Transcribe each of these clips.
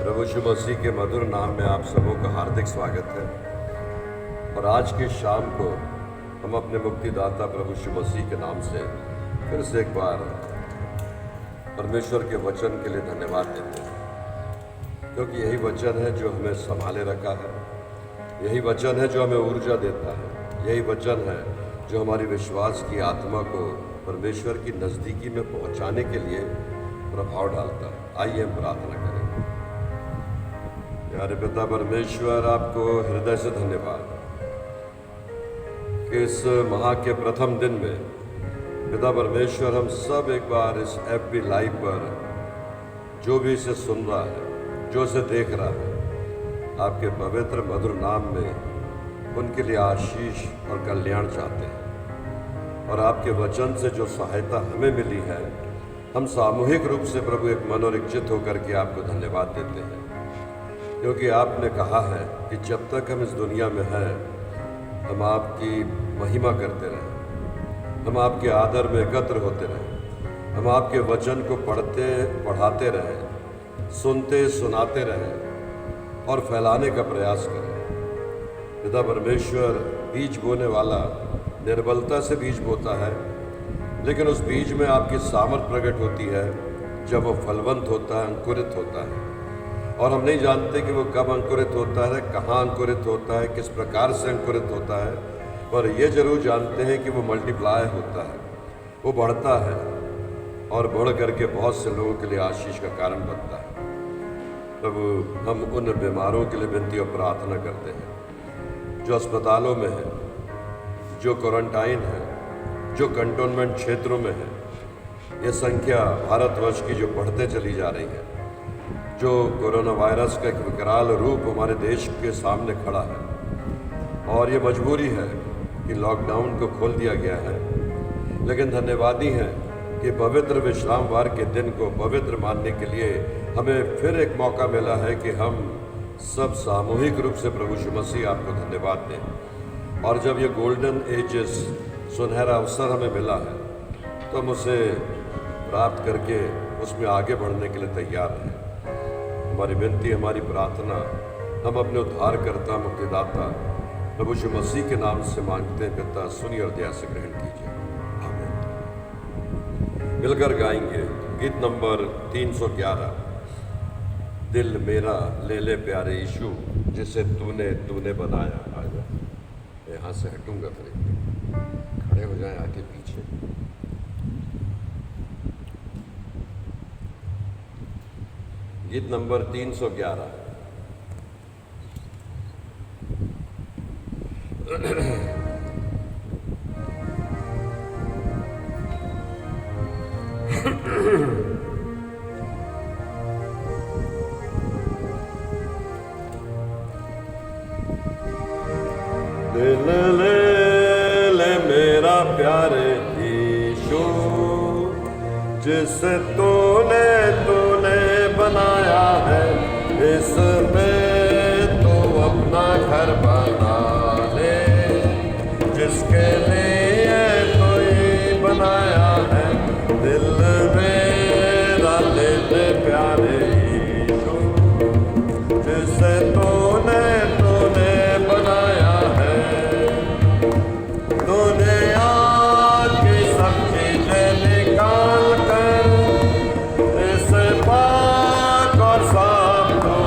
प्रभु यीशु मसीह के मधुर नाम में आप सबों का हार्दिक स्वागत है। और आज की शाम को हम अपने मुक्तिदाता प्रभु यीशु मसीह के नाम से फिर से एक बार परमेश्वर के वचन के लिए धन्यवाद देते हैं, क्योंकि यही वचन है जो हमें संभाले रखा है, यही वचन है जो हमें ऊर्जा देता है, यही वचन है जो हमारी विश्वास की आत्मा को परमेश्वर की नज़दीकी में पहुंचाने के लिए प्रभाव डालता है। आइए हम प्रार्थना करें। प्यारे पिता परमेश्वर, आपको हृदय से धन्यवाद कि इस माह के प्रथम दिन में पिता परमेश्वर हम सब एक बार इस FB लाइव पर जो भी इसे सुन रहा है, जो इसे देख रहा है, आपके पवित्र मधुर नाम में उनके लिए आशीष और कल्याण चाहते हैं। और आपके वचन से जो सहायता हमें मिली है, हम सामूहिक रूप से प्रभु एक मन और एकचित्त होकर के आपको धन्यवाद देते हैं, क्योंकि आपने कहा है कि जब तक हम इस दुनिया में हैं हम आपकी महिमा करते रहें, हम आपके आदर में एकत्र होते रहें, हम आपके वचन को पढ़ते पढ़ाते रहें, सुनते सुनाते रहें और फैलाने का प्रयास करें। पिता परमेश्वर, बीज बोने वाला निर्बलता से बीज बोता है, लेकिन उस बीज में आपकी सामर्थ प्रकट होती है जब वो फलवंत होता है, अंकुरित होता है। और हम नहीं जानते कि वो कब अंकुरित होता है, कहाँ अंकुरित होता है, किस प्रकार से अंकुरित होता है, पर ये जरूर जानते हैं कि वो मल्टीप्लाई होता है, वो बढ़ता है और बढ़ करके बहुत से लोगों के लिए आशीष का कारण बनता है। प्रभु, हम उन बीमारों के लिए विनती और प्रार्थना करते हैं जो अस्पतालों में हैं, जो क्वारंटाइन है, जो कंटोनमेंट क्षेत्रों में है। ये संख्या भारतवर्ष की जो बढ़ते चली जा रही है, जो कोरोना वायरस का एक विकराल रूप हमारे देश के सामने खड़ा है, और ये मजबूरी है कि लॉकडाउन को खोल दिया गया है। लेकिन धन्यवादी हैं कि पवित्र विश्रामवार के दिन को पवित्र मानने के लिए हमें फिर एक मौका मिला है कि हम सब सामूहिक रूप से प्रभु यीशु मसीह आपको धन्यवाद दें। और जब ये गोल्डन एजेस, सुनहरा अवसर हमें मिला है, तो हम उसे प्राप्त करके उसमें आगे बढ़ने के लिए तैयार हैं। हमारी विनती, हमारी प्रार्थना हम अपने उद्धारकर्ता मुक्तिदाता प्रभु यीशु मसीह के नाम से मांगते हैं। पिता, सुनिए और दया से ग्रहण कीजिए। आमीन। मिलकर गाएंगे गीत नंबर 311, दिल मेरा ले ले प्यारे यीशु, जिसे तूने तूने बनाया। आजा, यहाँ से हटूंगा, फिर खड़े हो जाएं आगे पीछे। गीत नंबर 311। दिल ले मेरा प्यारे यीशु, जिसे तूने तूने बनाया है, इसमें तो अपना घर बना ले, जिसके लिए तो ये बनाया है। दिल मेरा ले ले प्यारे यीशु, जिसे तूने तूने बनाया है। दुनिया की सब चीजें निकाल कर इसे पाक और साफ तो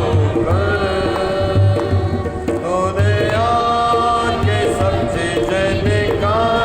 कर। दुनिया की सब चीजें निकाल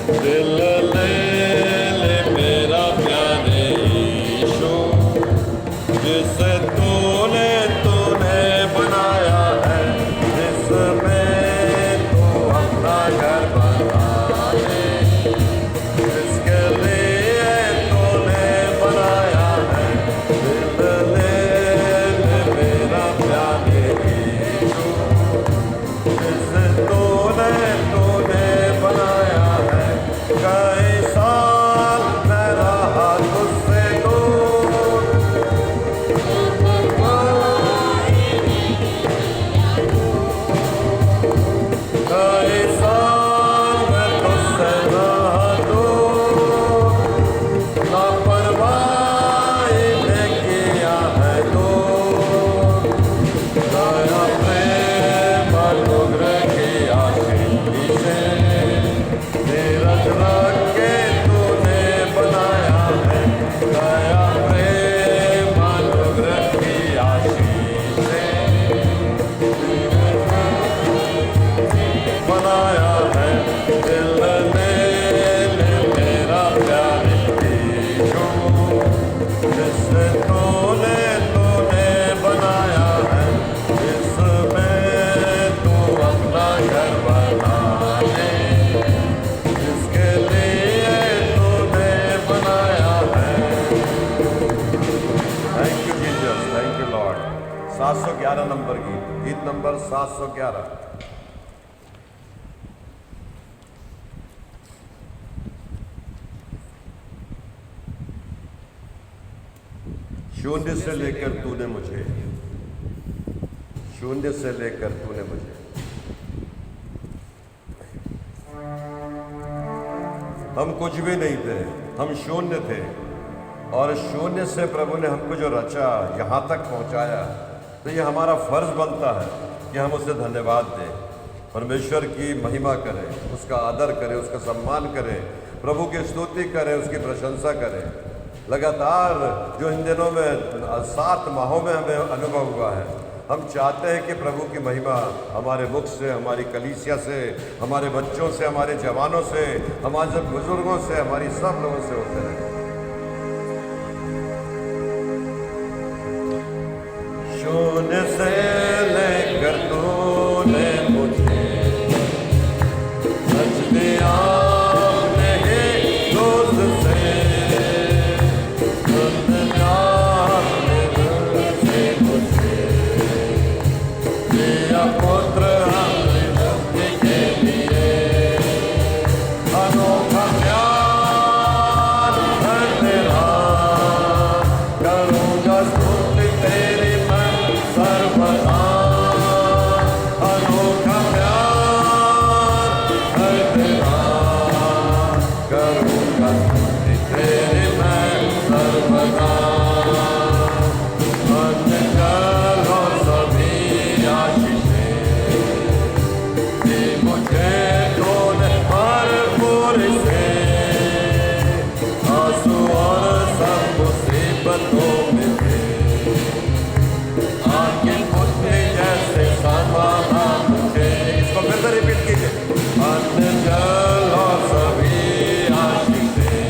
दिल ले ले मेरा प्यारे यीशु, जिसे तूने तूने बनाया है, जिसमें तू अपना घर बना ले, जिसके लिए तूने बनाया है। दिल ले ले मेरा प्यारे यीशु, जिसे तूने तूने बनाया है। कई साल मैं रहा तुझसे दूर, कई साल मैं तुझसे रहा दूर, लापरवाही ने किया है दूर। दया प्रेम अनुग्रह की आशीष से धीरज रख के तूने बनाया है। दया प्रेम अनुग्रह की आशीष से बनाया है। दिल ले ले मेरा प्यारे यीशु, जिससे तूने तूने बनाया है, जिसमें तू अपना घर बना ले, जिसके लिए तूने बनाया है। Thank you Jesus, thank you Lord. 711 number गीत नंबर 711। शून्य से लेकर तूने मुझे, शून्य से लेकर तूने मुझे। हम कुछ भी नहीं थे, हम शून्य थे, और शून्य से प्रभु ने हमको जो रचा, यहाँ तक पहुँचाया, तो ये हमारा फर्ज बनता है कि हम उसे धन्यवाद दें, परमेश्वर की महिमा करें, उसका आदर करें, उसका सम्मान करें, प्रभु की स्तुति करें, उसकी प्रशंसा करें। लगातार जो इन दिनों में 7 माहों में हमें अनुभव हुआ है, हम चाहते हैं कि प्रभु की महिमा हमारे मुख से, हमारी कलीसिया से, हमारे बच्चों से, हमारे जवानों से, हमारे बुजुर्गों से, हमारी सब लोगों से होते रहे। शून्य से लेकर तूने मुझे सच दिया अपने ही दोस्त से, दुनिया अपने दिल से मुझे दिया पुत्र हमने मुक्ति के लिए। अनोखा प्यार है तेरा, करूँगा स्तुति तेरी मैं सर्वदा। अनोखा प्यार है तेरा, करूँगा स्तुति तेरी मैं सर्वदा। अन्य जल और सभी आशीषें दी मुझे तूने भरपूर से, आंसू और सब मुसीबतों में थे, आके पुतले जैसे संभाला मुझे। इसको फिर से रिपीट कीजिए। अन्न जल और सभी आशीषें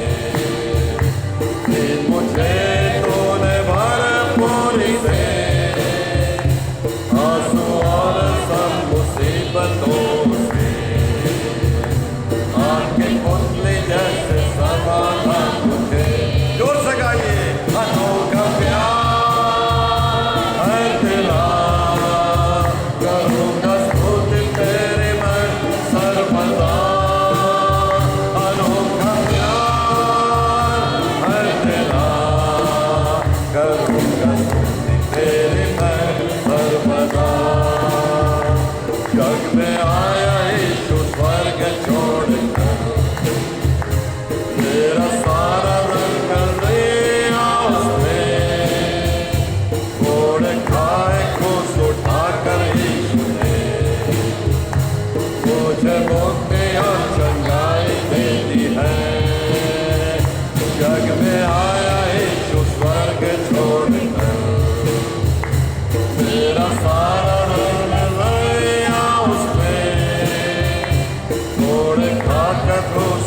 दी मुझे तूने भरपूर से, आंसू और सब मुसीबतों से, आके पुतले जैसे संभाला मुझे। जोर से गाइए। अनोखा प्यार है तेरा, करूँगा स्तुति तेरी मैं सर्वदा। अनोखा प्यार है तेरा, करूँगा स्तुति तेरी मैं सर्वदा। जग में आया यीशु स्वर्ग छोड़कर, तेरा सारा रंग कर लिया उसने, घोड़े खाए खुश उठाकर यीशु ने मुझे मुक्ति और चंगाई दे दी है। जग में आया यीशु स्वर्ग छोड़कर, तेरा सारा रंग लिया उसने, घोड़े खाकर खुश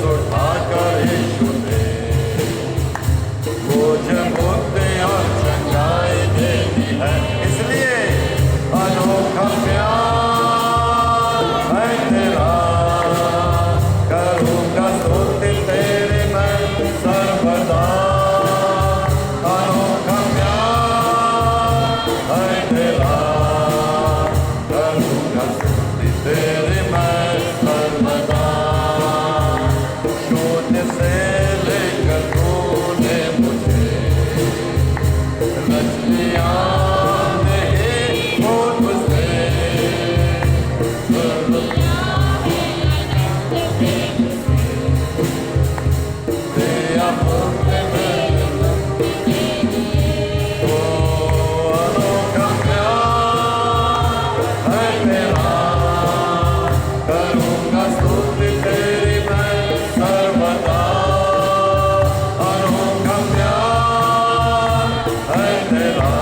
शून्य से लेकर तूने मुझे रच लिया नहीं वो तुझसे दिया मुझे अनोखा प्यार है तेरा करूँगा स्तुति तेरी मैं सर्वदा अनोखा प्यार है तेरा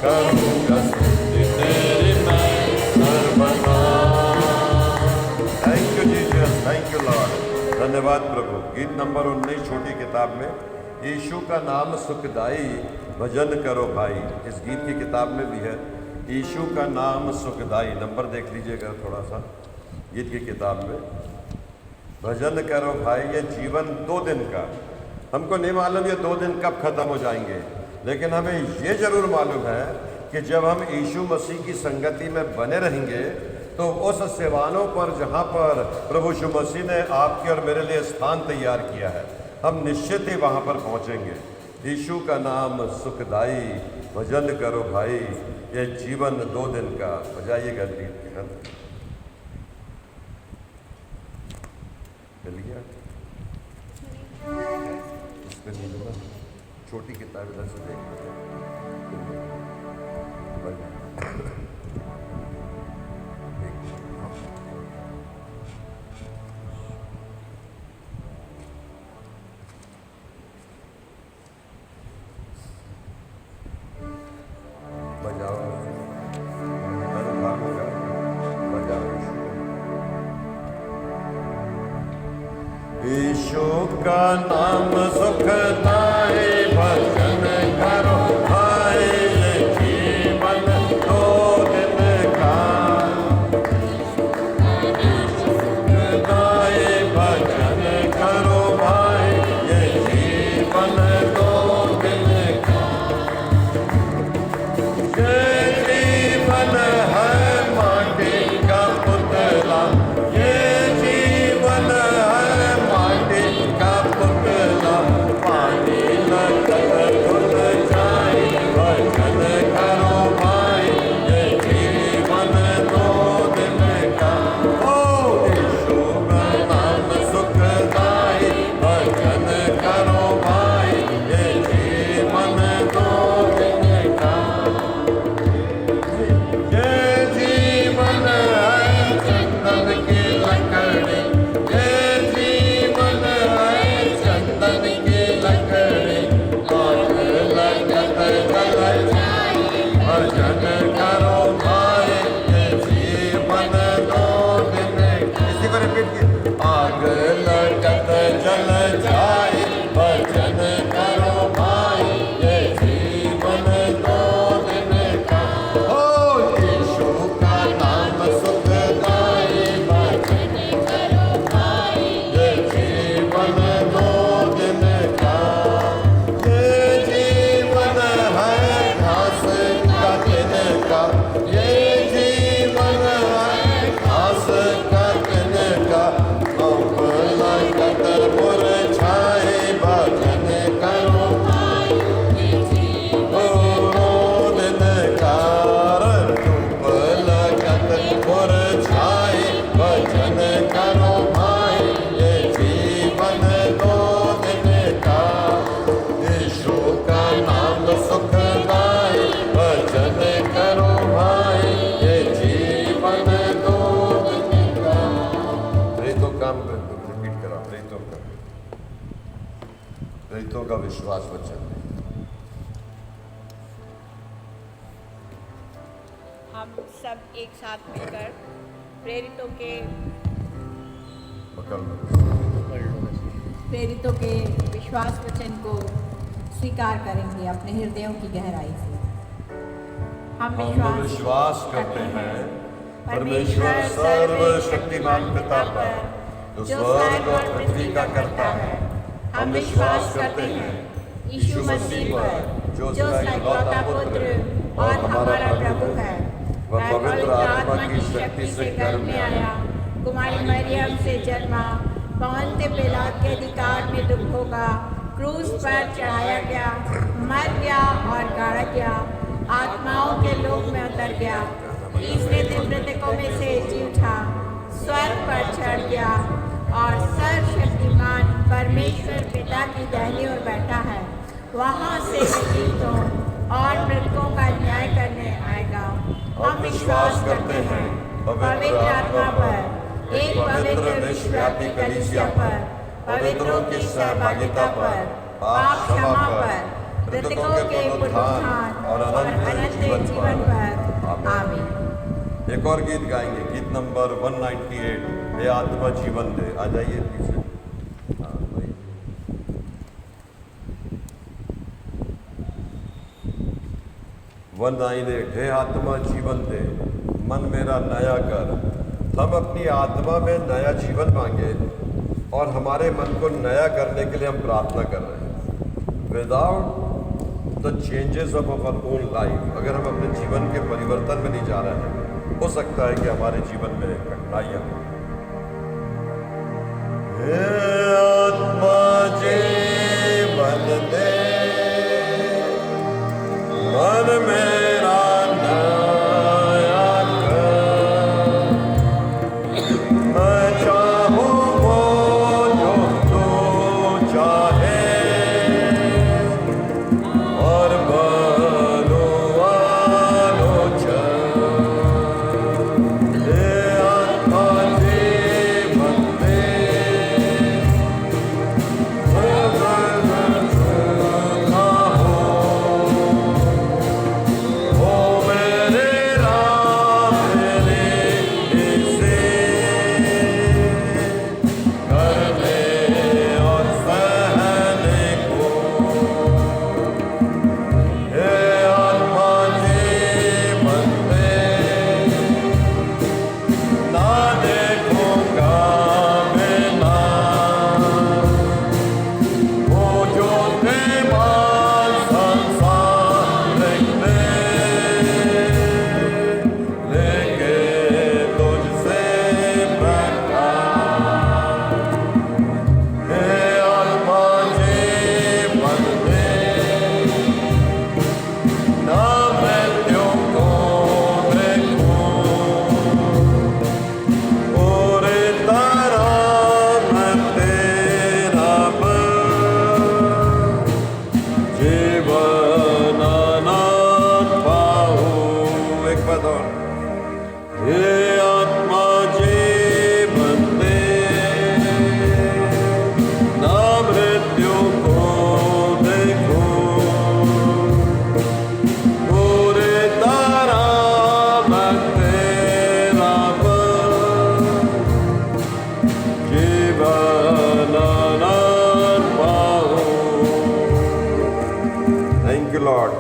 करूँगा स्तुति तेरी मैं सर्वदा। Thank you Jesus, thank you Lord. धन्यवाद प्रभु। गीत नंबर 19 छोटी किताब में यीशु का नाम सुखदाई भजन करो भाई, इस गीत की किताब में भी है यीशु का नाम सुखदाई। नंबर देख लीजिएगा थोड़ा सा गीत की किताब में। भजन करो भाई, ये जीवन 2 दिन का, हमको नहीं मालूम ये 2 दिन कब खत्म हो जाएंगे, लेकिन हमें ये जरूर मालूम है कि जब हम यीशु मसीह की संगति में बने रहेंगे तो उस सेवानों पर जहाँ पर प्रभु यीशु मसीह ने आपके और मेरे लिए स्थान तैयार किया है, हम निश्चित ही वहाँ पर पहुँचेंगे। यीशु का नाम सुखदाई भजन करो भाई, ये जीवन 2 दिन का। बजाइएगा गीत के अंत चलिए इसमें नहीं लगा, छोटी किताब इधर से देख यीशु का नाम सुखदाई भजन करो भाई, ये जीवन 2 दिन का। सुखदाई भजन करो भाई, ये जीवन 2 दिन का। ये जीवन है माटी का पुतला, ये जीवन है माटी का पुतला, पानी लगकर धुल जाए भजन करो भाई, ये जीवन 2 दिन का। ओ यीशु का नाम सुखदाई भजन करो भाई, ये जीवन 2 दिन का। ये जीवन है चंदन की लकड़ी, ये जीवन है चंदन की लकड़ी, आग लगकर जल जाए भजन करो भाई, ये जीवन 2 दिन का। इसी को रिपीट किया, आग लगकर जल जाए भजन करो भाई, ये जीवन 2 दिन का। ओ यीशु का नाम सुखदाई भजन करो भाई, ये जीवन 2 दिन का। ये जीवन है घास का दिन का, ये जीवन है घास का दिन का, अम्ब लगकर मुरझाए भजन करो भाई, ये जीवन 2 दिन का। धूप लगकर मुरझाए भजन करो भाई, ये जीवन 2 दिन का। यीशु का नाम सुखदाई भजन करो भाई, ये जीवन 2 दिन का। प्रेरितों काम रिपीट करा, प्रेरितों का विश्वास वचन। हम सब एक साथ मिलकर प्रेरितों के विश्वास वचन को स्वीकार करेंगे अपने हृदयों की गहराई से। हम विश्वास करते हैं परमेश्वर सर्वशक्तिमान पिता पर, जो स्वर्ग और पृथ्वी का करता है। हम विश्वास करते हैं यीशु मसीह पर, जो उसका इकलौता पुत्र और हमारा प्रभु है। वह पवित्र आत्मा की शक्ति से गर्भ में आया, कुमारी मरियम से जन्मा, पौंते पिलात के अधिकार में दुख होगा, क्रूस पर चढ़ाया गया, मर गया और गाड़ा गया, आत्माओं के लोक में उतर गया, तीसरे दिन मृतकों में से जी उठा, स्वर्ग पर चढ़ गया और सर्वशक्तिमान परमेश्वर पिता की दाहिनी ओर बैठा है। वहाँ से जीवितों और मृतकों का न्याय करने आएगा। हम विश्वास करते हैं पवित्र आत्मा पर, एक पवित्र विश्वव्यापी कलीसिया पर, पवित्रों की सहभागिता पर, पाप क्षमा पर, मृतकों के पुनरुत्थान और अनंत जीवन पर। आमीन। एक और गीत गाएंगे, गीत नंबर 198, हे आत्मा जीवन दे। आ जाइए पीछे। हाँ भाई, वन आईने, हे आत्मा जीवन दे, मन मेरा नया कर। हम अपनी आत्मा में नया जीवन मांगे और हमारे मन को नया करने के लिए हम प्रार्थना कर रहे हैं। Without the changes of our own life, अगर हम अपने जीवन के परिवर्तन में नहीं जा रहे हैं, हो सकता है कि हमारे जीवन में कठिनाइयां हो। हे आत्मा जीवन दे, मन मेरा नया कर। मैं चाहूं वो जो तू चाहे और बनो आलोचन। हे आत्मा जीवन दे,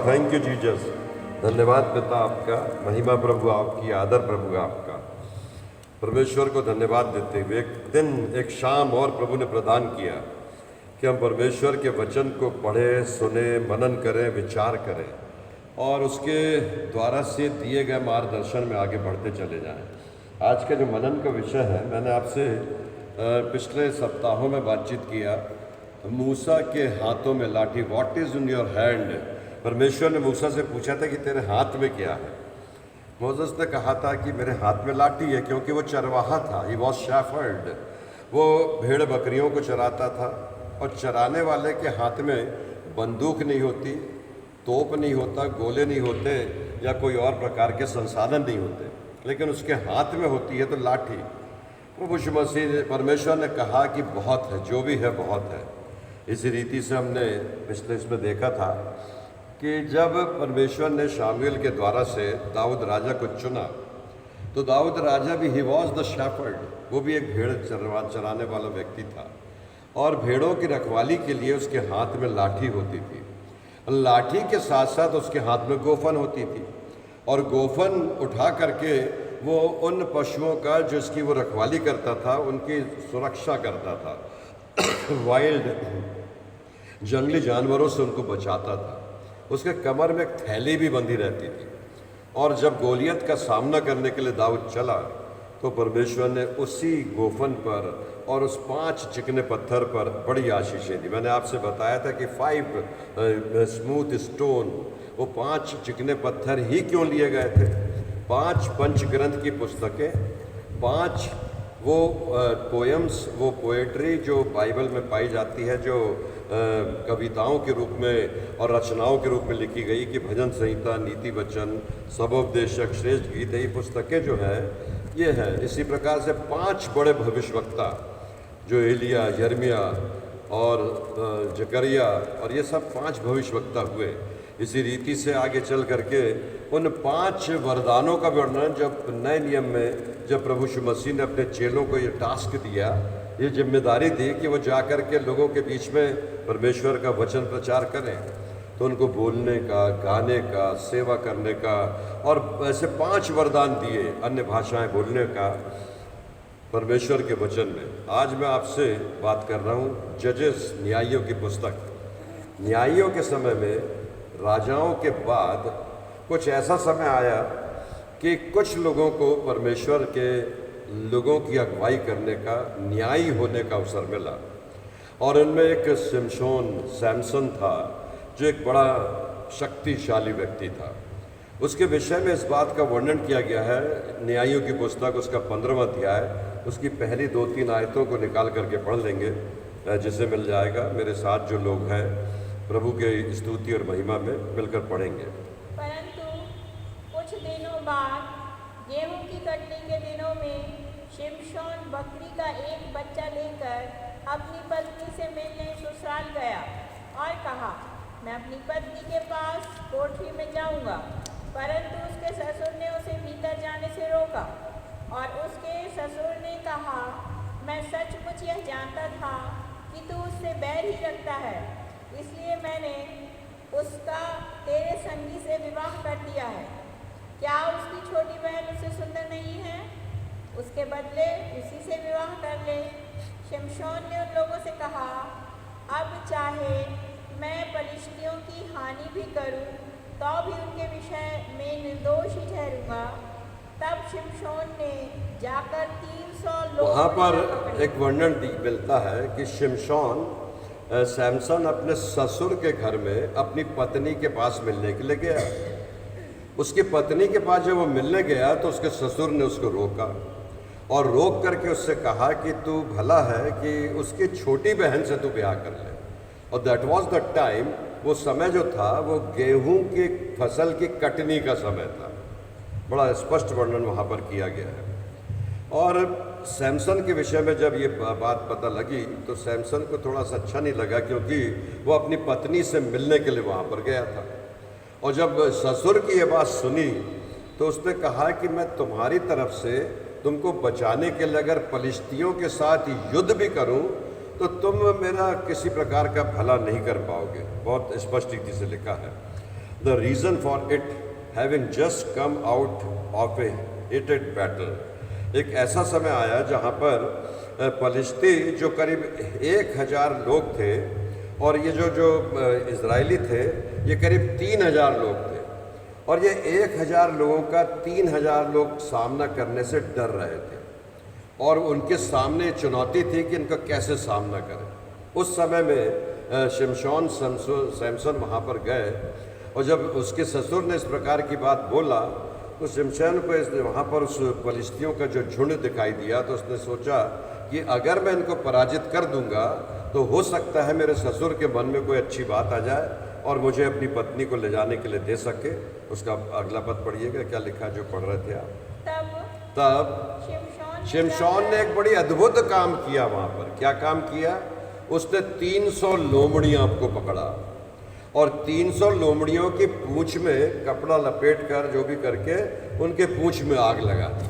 थैंक यू जीसस। धन्यवाद पिता आपका, महिमा प्रभु आपकी, आदर प्रभु आपका। परमेश्वर को धन्यवाद देते हुए एक दिन, एक शाम और प्रभु ने प्रदान किया कि हम परमेश्वर के वचन को पढ़ें, सुने, मनन करें, विचार करें और उसके द्वारा से दिए गए मार्गदर्शन में आगे बढ़ते चले जाएं। आज का जो मनन का विषय है, मैंने आपसे पिछले सप्ताहों में बातचीत किया, मूसा के हाथों में लाठी, what is in your hand. परमेश्वर ने मूसा से पूछा था कि तेरे हाथ में क्या है। मोसेस ने कहा था कि मेरे हाथ में लाठी है, क्योंकि वो चरवाहा था, ही वॉज शेफर्ड। वो भेड़ बकरियों को चराता था और चराने वाले के हाथ में बंदूक नहीं होती, तोप नहीं होता, गोले नहीं होते या कोई और प्रकार के संसाधन नहीं होते, लेकिन उसके हाथ में होती है तो लाठी। प्रभु यीशु मसीह, परमेश्वर ने कहा कि बहुत है, जो भी है बहुत है। इसी रीति से हमने पिछले इसमें देखा था कि जब परमेश्वर ने शामुएल के द्वारा से दाऊद राजा को चुना, तो दाऊद राजा भी, ही वॉज द शेफर्ड, वो भी एक भेड़ चराने वाला व्यक्ति था और भेड़ों की रखवाली के लिए उसके हाथ में लाठी होती थी। लाठी के साथ साथ उसके हाथ में गोफन होती थी और गोफन उठा करके वो उन पशुओं का जिसकी वो रखवाली करता था, उनकी सुरक्षा करता था। वाइल्ड जंगली जानवरों से उनको बचाता था। उसके कमर में एक थैली भी बंधी रहती थी और जब गोलियत का सामना करने के लिए दाऊद चला तो परमेश्वर ने उसी गोफन पर और उस 5 चिकने पत्थर पर बड़ी आशीषें दी। मैंने आपसे बताया था कि 5 स्मूथ स्टोन, वो 5 चिकने पत्थर ही क्यों लिए गए थे? 5 पंचग्रंथ की पुस्तकें, 5 वो पोएम्स, वो पोएट्री जो बाइबल में पाई जाती है, जो कविताओं के रूप में और रचनाओं के रूप में लिखी गई, कि भजन संहिता, नीति वचन, सबोपदेशक, श्रेष्ठ गीत, ये पुस्तकें जो हैं ये हैं। इसी प्रकार से 5 बड़े भविष्यवक्ता जो एलिया, यिर्मयाह और जकरिया, और ये सब 5 भविष्यवक्ता हुए। इसी रीति से आगे चल करके उन 5 वरदानों का वर्णन जब नए नियम में, जब प्रभु यीशु मसीह ने अपने चेलों को ये टास्क दिया, ये जिम्मेदारी दी कि वो जा कर के लोगों के बीच में परमेश्वर का वचन प्रचार करें, तो उनको बोलने का, गाने का, सेवा करने का, और ऐसे 5 वरदान दिए, अन्य भाषाएं बोलने का परमेश्वर के वचन में। आज मैं आपसे बात कर रहा हूँ जजेस, न्यायियों की पुस्तक। न्यायियों के समय में, राजाओं के बाद कुछ ऐसा समय आया कि कुछ लोगों को परमेश्वर के लोगों की अगुवाई करने का, न्यायी होने का अवसर मिला। और उनमें एक सैमसन था, जो एक बड़ा शक्तिशाली व्यक्ति था। उसके विषय में इस बात का वर्णन किया गया है न्यायियों की पुस्तक, उसका 15वां अध्याय, उसकी पहली 2-3 आयतों को निकाल करके पढ़ लेंगे, जिसे मिल जाएगा। मेरे साथ जो लोग हैं प्रभु के स्तुति और महिमा में मिलकर पढ़ेंगे। परंतु कुछ दिनों बाद, गेहूं की कटनी के दिनों में, शिमशोन बकरी का एक बच्चा लेकर अपनी पत्नी से मिलने ससुराल गया और कहा, मैं अपनी पत्नी के पास कोठरी में जाऊंगा। परंतु उसके ससुर ने उसे भीतर जाने से रोका, और उसके ससुर ने कहा, मैं सचमुच यह जानता था कि तू उससे बैर ही रखता है, इसलिए मैंने उसका तेरे संगी से विवाह कर दिया है। क्या उसकी छोटी बहन उससे सुंदर नहीं है? उसके बदले उसी से विवाह कर ले। शिमशोन ने उन लोगों से कहा, अब चाहे मैं पलिश्तियों की हानि भी करूं, तो भी उनके विषय में निर्दोष ही ठहरूंगा। तब शिमशोन ने जाकर 300 लोग, वहाँ पर एक वर्णन मिलता है कि शिमशोन, सैमसन अपने ससुर के घर में अपनी पत्नी के पास मिलने के लिए गया। उसकी पत्नी के पास जब वो मिलने गया तो उसके ससुर ने उसको रोका, और रोक करके उससे कहा कि तू भला है कि उसकी छोटी बहन से तू ब्याह कर ले। और दैट वाज द टाइम, वो समय जो था वो गेहूं की फसल की कटनी का समय था। बड़ा स्पष्ट वर्णन वहाँ पर किया गया है। और सैमसन के विषय में जब ये बात पता लगी तो सैमसन को थोड़ा सा अच्छा नहीं लगा, क्योंकि वो अपनी पत्नी से मिलने के लिए वहाँ पर गया था। और जब ससुर की ये बात सुनी तो उसने कहा कि मैं तुम्हारी तरफ से तुमको बचाने के लिए अगर पलिश्तियों के साथ युद्ध भी करूं तो तुम मेरा किसी प्रकार का भला नहीं कर पाओगे। बहुत स्पष्ट रीति से लिखा है। The reason for it having just come out of A hated battle. एक ऐसा समय आया जहाँ पर पलिश्ती जो करीब 1000 लोग थे, और ये जो इजरायली थे ये करीब 3000 लोग थे, और ये 1000 लोगों का 3000 लोग सामना करने से डर रहे थे, और उनके सामने चुनौती थी कि इनका कैसे सामना करें। उस समय में शिमशोन सैमसन वहाँ पर गए, और जब उसके ससुर ने इस प्रकार की बात बोला तो शिमशोन को वहाँ पर उस पलिश्तियों का जो झुंड दिखाई दिया, तो उसने सोचा कि अगर मैं इनको पराजित कर दूंगा तो हो सकता है मेरे ससुर के मन में कोई अच्छी बात आ जाए और मुझे अपनी पत्नी को ले जाने के लिए दे सके। उसका अगला पद पढ़िएगा, क्या लिखा जो पढ़ रहे थे आप। तब शिमशोन ने एक बड़ी अद्भुत काम किया वहाँ पर। क्या काम किया? उसने 300 लोमड़ियाँ को पकड़ा, और 300 लोमड़ियों की पूंछ में कपड़ा लपेट कर जो भी करके उनके पूंछ में आग लगा दी,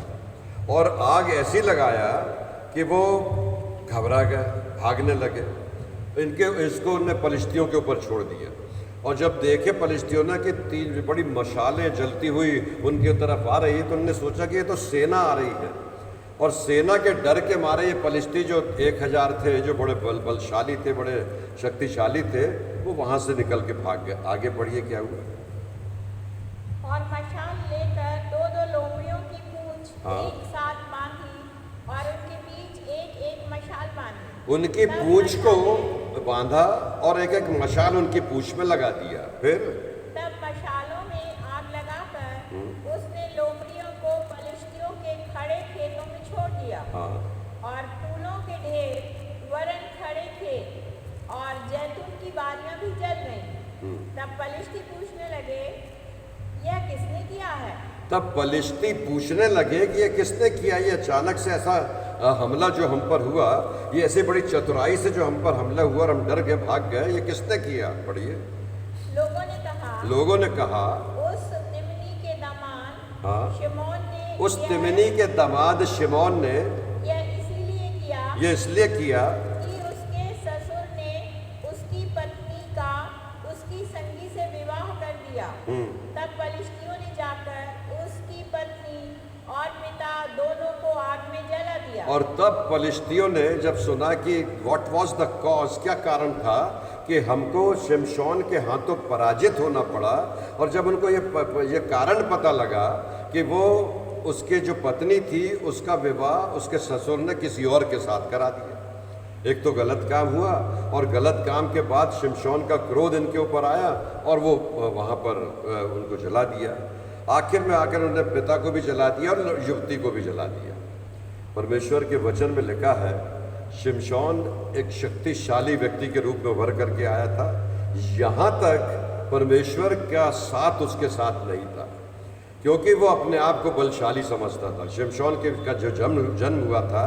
और आग ऐसी लगाया कि वो घबरा गए, भागने लगे। इसको उन्होंने पलिश्तियों के ऊपर छोड़ दिया, और जब देखे पलिश्तियों ने कि 3 बड़ी मशालें जलती हुई उनकी तरफ आ रही, तो उन्होंने सोचा कि ये तो सेना आ रही है, और सेना के डर के मारे ये पलिश्ती जो 1000 थे, जो बड़े बलशाली थे, बड़े शक्तिशाली थे, वो वहाँ से निकल के भाग गए। आगे पढ़िए क्या हुआ। और मशाल लेकर 2-2 लोमड़ियों की पूंछ एक साथ बांध उनकी पूंछ को बांधा और एक एक मशाल उनकी पूंछ में लगा दिया। फिर तब मशालों में आग लगाकर उसने लोमड़ियों को पलिश्तियों के खड़े खेतों में छोड़ दिया। हाँ, और फूलों के ढेर वरन खड़े खेत और जैतून की बारियां भी जल गईं। तब पलिश्ती पूछने लगे, यह किसने किया है? तब पलिश्ती पूछने लगे कि ये किसने किया, ये अचानक से ऐसा हमला जो हम पर हुआ, ये ऐसे बड़ी चतुराई से जो हम पर हमला हुआ और हम डर गए, भाग गए, ये किसने किया? पढ़िए। लोगों ने कहा उस तिमनी के दामाद हाँ, शिमोन ने उस किया तिमनी के दामाद शिमोन ने है। यह इसलिए किया कि उसके ससुर ने उसकी पत्नी का उसकी संगी से विवाह कर दिया। तब पलिश्तियों ने जाकर उसकी पत्नी और पिता दोनों को आग में जला दिया। और तब पलिश्तियों ने जब सुना कि व्हाट वाज द कॉज, क्या कारण था कि हमको शिमशोन के हाथों पराजित होना पड़ा, और जब उनको ये कारण पता लगा कि वो उसके जो पत्नी थी उसका विवाह उसके ससुर ने किसी और के साथ करा दिया। एक तो गलत काम हुआ, और गलत काम के बाद शिमशोन का क्रोध इनके ऊपर आया और वो वहाँ पर उनको जला दिया। आखिर में आकर उन्होंने पिता को भी जला दिया और युवती को भी जला दिया। परमेश्वर के वचन में लिखा है, शिमशोन एक शक्तिशाली व्यक्ति के रूप में उभर करके आया था, यहाँ तक परमेश्वर का साथ उसके साथ नहीं था, क्योंकि वो अपने आप को बलशाली समझता था। शिमशोन का जो जन्म हुआ था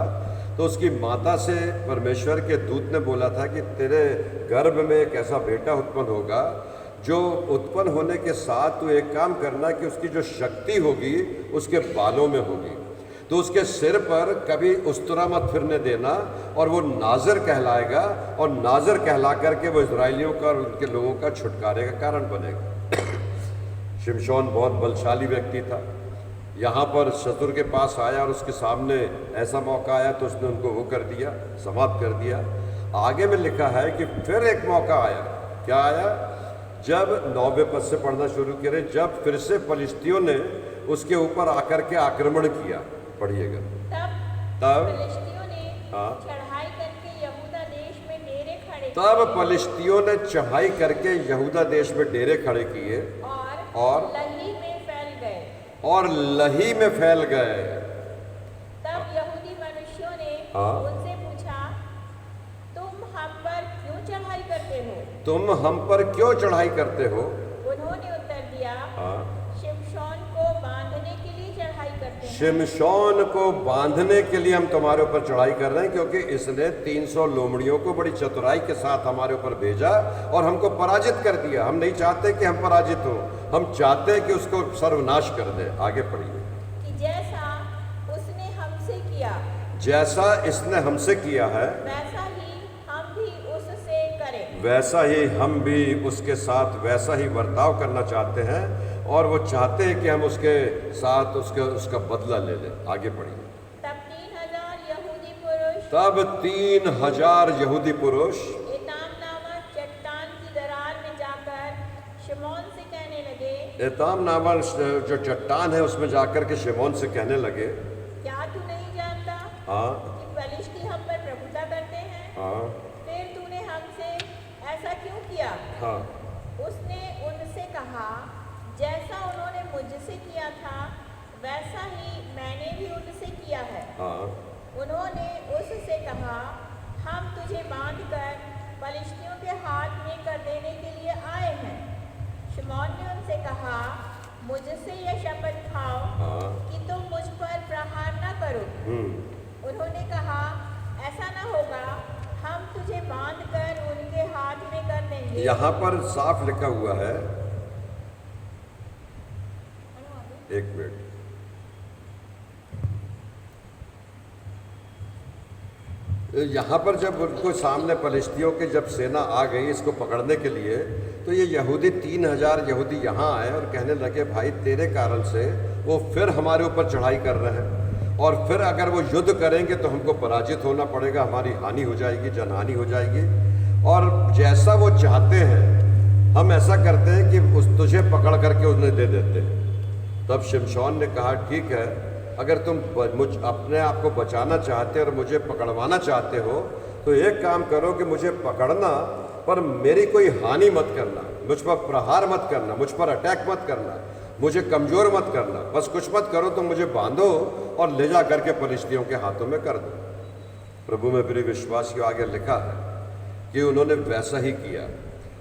तो उसकी माता से परमेश्वर के दूत ने बोला था कि तेरे गर्भ में एक ऐसा बेटा उत्पन्न होगा, जो उत्पन्न होने के साथ तू एक काम करना कि उसकी जो शक्ति होगी उसके बालों में होगी, तो उसके सिर पर कभी उस्तरा मत फिरने देना, और वो नाज़र कहलाएगा, और नाज़र कहला करके वो इजराइलियों का और उनके लोगों का छुटकारे का कारण बनेगा। शिमशोन बहुत बलशाली व्यक्ति था। यहाँ पर ससुर के पास आया और उसके सामने ऐसा मौका आया तो उसने उनको वो कर दिया, समाप्त कर दिया। आगे में लिखा है कि फिर एक मौका आया। क्या आया? जब 9वें पद से पढ़ना शुरू करें, जब फिर से पलिश्तियों ने उसके ऊपर आकर के आक्रमण किया। पढ़िएगा। तब पलिश्तियों ने हाँ, चढ़ाई करके यहूदा देश में डेरे खड़े तब पलिश्तियों ने चढ़ाई करके यहूदा देश में डेरे खड़े किए और लही में फैल गए। तब यहूदी मनुष्यों ने हाँ, उनसे पूछा, तुम हम पर क्यों चढ़ाई करते हो? तुम हम पर क्यों चढ़ाई करते हो? उन्होंने उत्तर दिया, हाँ, शिमशोन को बांधने के लिए चढ़ाई करते हैं। शिमशोन को बांधने के लिए हम तुम्हारे ऊपर चढ़ाई कर रहे हैं, क्योंकि इसने 300 लोमड़ियों को बड़ी चतुराई के साथ हमारे ऊपर भेजा और हमको पराजित कर दिया। हम नहीं चाहते कि हम पराजित हो, हम चाहते हैं कि उसको सर्वनाश कर दे। आगे पढ़िए। कि जैसा उसने हमसे किया, जैसा इसने हमसे किया है वैसा ही हम भी उससे करें। वैसा ही हम भी उसके साथ वैसा ही बर्ताव करना चाहते हैं, और वो चाहते हैं कि हम उसके साथ उसका बदला ले लें। आगे पढ़िए। तब 3000 यहूदी पुरुष तब 3000 यहूदी पुरुष एताम नामक चट्टान की दरार में जाकर शिमोन से कहने लगे, एताम नामक जो चट्टान है उसमें जाकर के शिमोन से कहने लगे, क्या तू नहीं जानता हाँ, कि पलिश्ती हम पर प्रभुता करते हैं? हाँ, फिर तूने हमसे ऐसा क्यों किया? हाँ, उसने उनसे कहा, जैसा उन्होंने मुझसे किया था वैसा ही मैंने भी उनसे किया है। हाँ, उन्होंने उससे कहा, हम तुझे बांधकर पलिश्तियों के हाथ में कर देने के लिए आए हैं। शिमोन ने उनसे कहा, मुझसे यह शपथ खाओ हाँ, कि तुम मुझ पर प्रहार न करो। उन्होंने कहा, ऐसा न होगा, हम तुझे बांधकर उनके हाथ में कर देंगे। यहाँ पर साफ लिखा हुआ है, एक मिनट, यहाँ पर जब उनको सामने पलिश्तियों की जब सेना आ गई इसको पकड़ने के लिए, तो ये यहूदी 3000 यहूदी यहाँ आए और कहने लगे, भाई तेरे कारण से वो फिर हमारे ऊपर चढ़ाई कर रहे हैं, और फिर अगर वो युद्ध करेंगे तो हमको पराजित होना पड़ेगा, हमारी हानि हो जाएगी, जनहानि हो जाएगी, और जैसा वो चाहते हैं हम ऐसा करते हैं कि तुझे पकड़ करके उन्हें दे देते हैं। तब शिमशोन ने कहा, ठीक है, अगर तुम अपने आप को बचाना चाहते और मुझे पकड़वाना चाहते हो तो एक काम करो कि मुझे पकड़ना, पर मेरी कोई हानि मत करना, मुझ पर प्रहार मत करना, मुझ पर अटैक मत करना, मुझे कमजोर मत करना, बस कुछ मत करो तो मुझे बांधो और ले जा करके फलिश्तियों के हाथों में कर दो। प्रभु में प्रिय विश्वासियों, आगे लिखा है कि उन्होंने वैसा ही किया,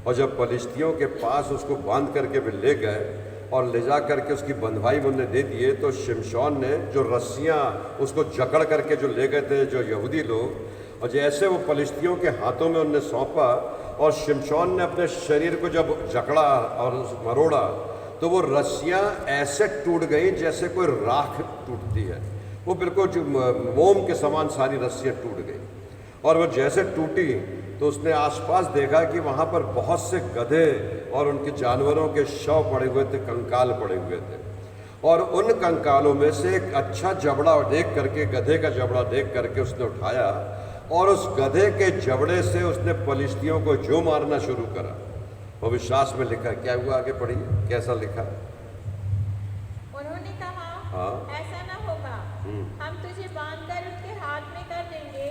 और जब फलिश्तियों के पास उसको बांध करके वे ले गए और ले जा करके उसकी बंधवाई उन्होंने दे दिए, तो शिमशोन ने जो रस्सियाँ उसको जकड़ करके जो ले गए थे जो यहूदी लोग, और जैसे वो फलिश्तियों के हाथों में उन्हें सौंपा, और शिमशोन ने अपने शरीर को जब जकड़ा और मरोड़ा, तो वो रस्सियाँ ऐसे टूट गई जैसे कोई राख टूटती है। वो बिल्कुल जो मोम के समान सारी रस्सियाँ टूट गई, और वो जैसे टूटी तो उसने आसपास देखा कि वहाँ पर बहुत से गधे और उनके जानवरों के शव पड़े हुए थे, कंकाल पड़े हुए थे, और उन कंकालों में से एक अच्छा जबड़ा देख करके, गधे का जबड़ा देख करके उसने उठाया, और उस गधे के जबड़े से उसने फलिश्तियों को जो मारना शुरू करा। वो विश्वास में लिखा, क्या हुआ आगे पढ़िए, कैसा लिखा? उन्होंने कहा, हाँ। ऐसा न होगा, हम तुझे बांधकर उसके हाथ में कर देंगे,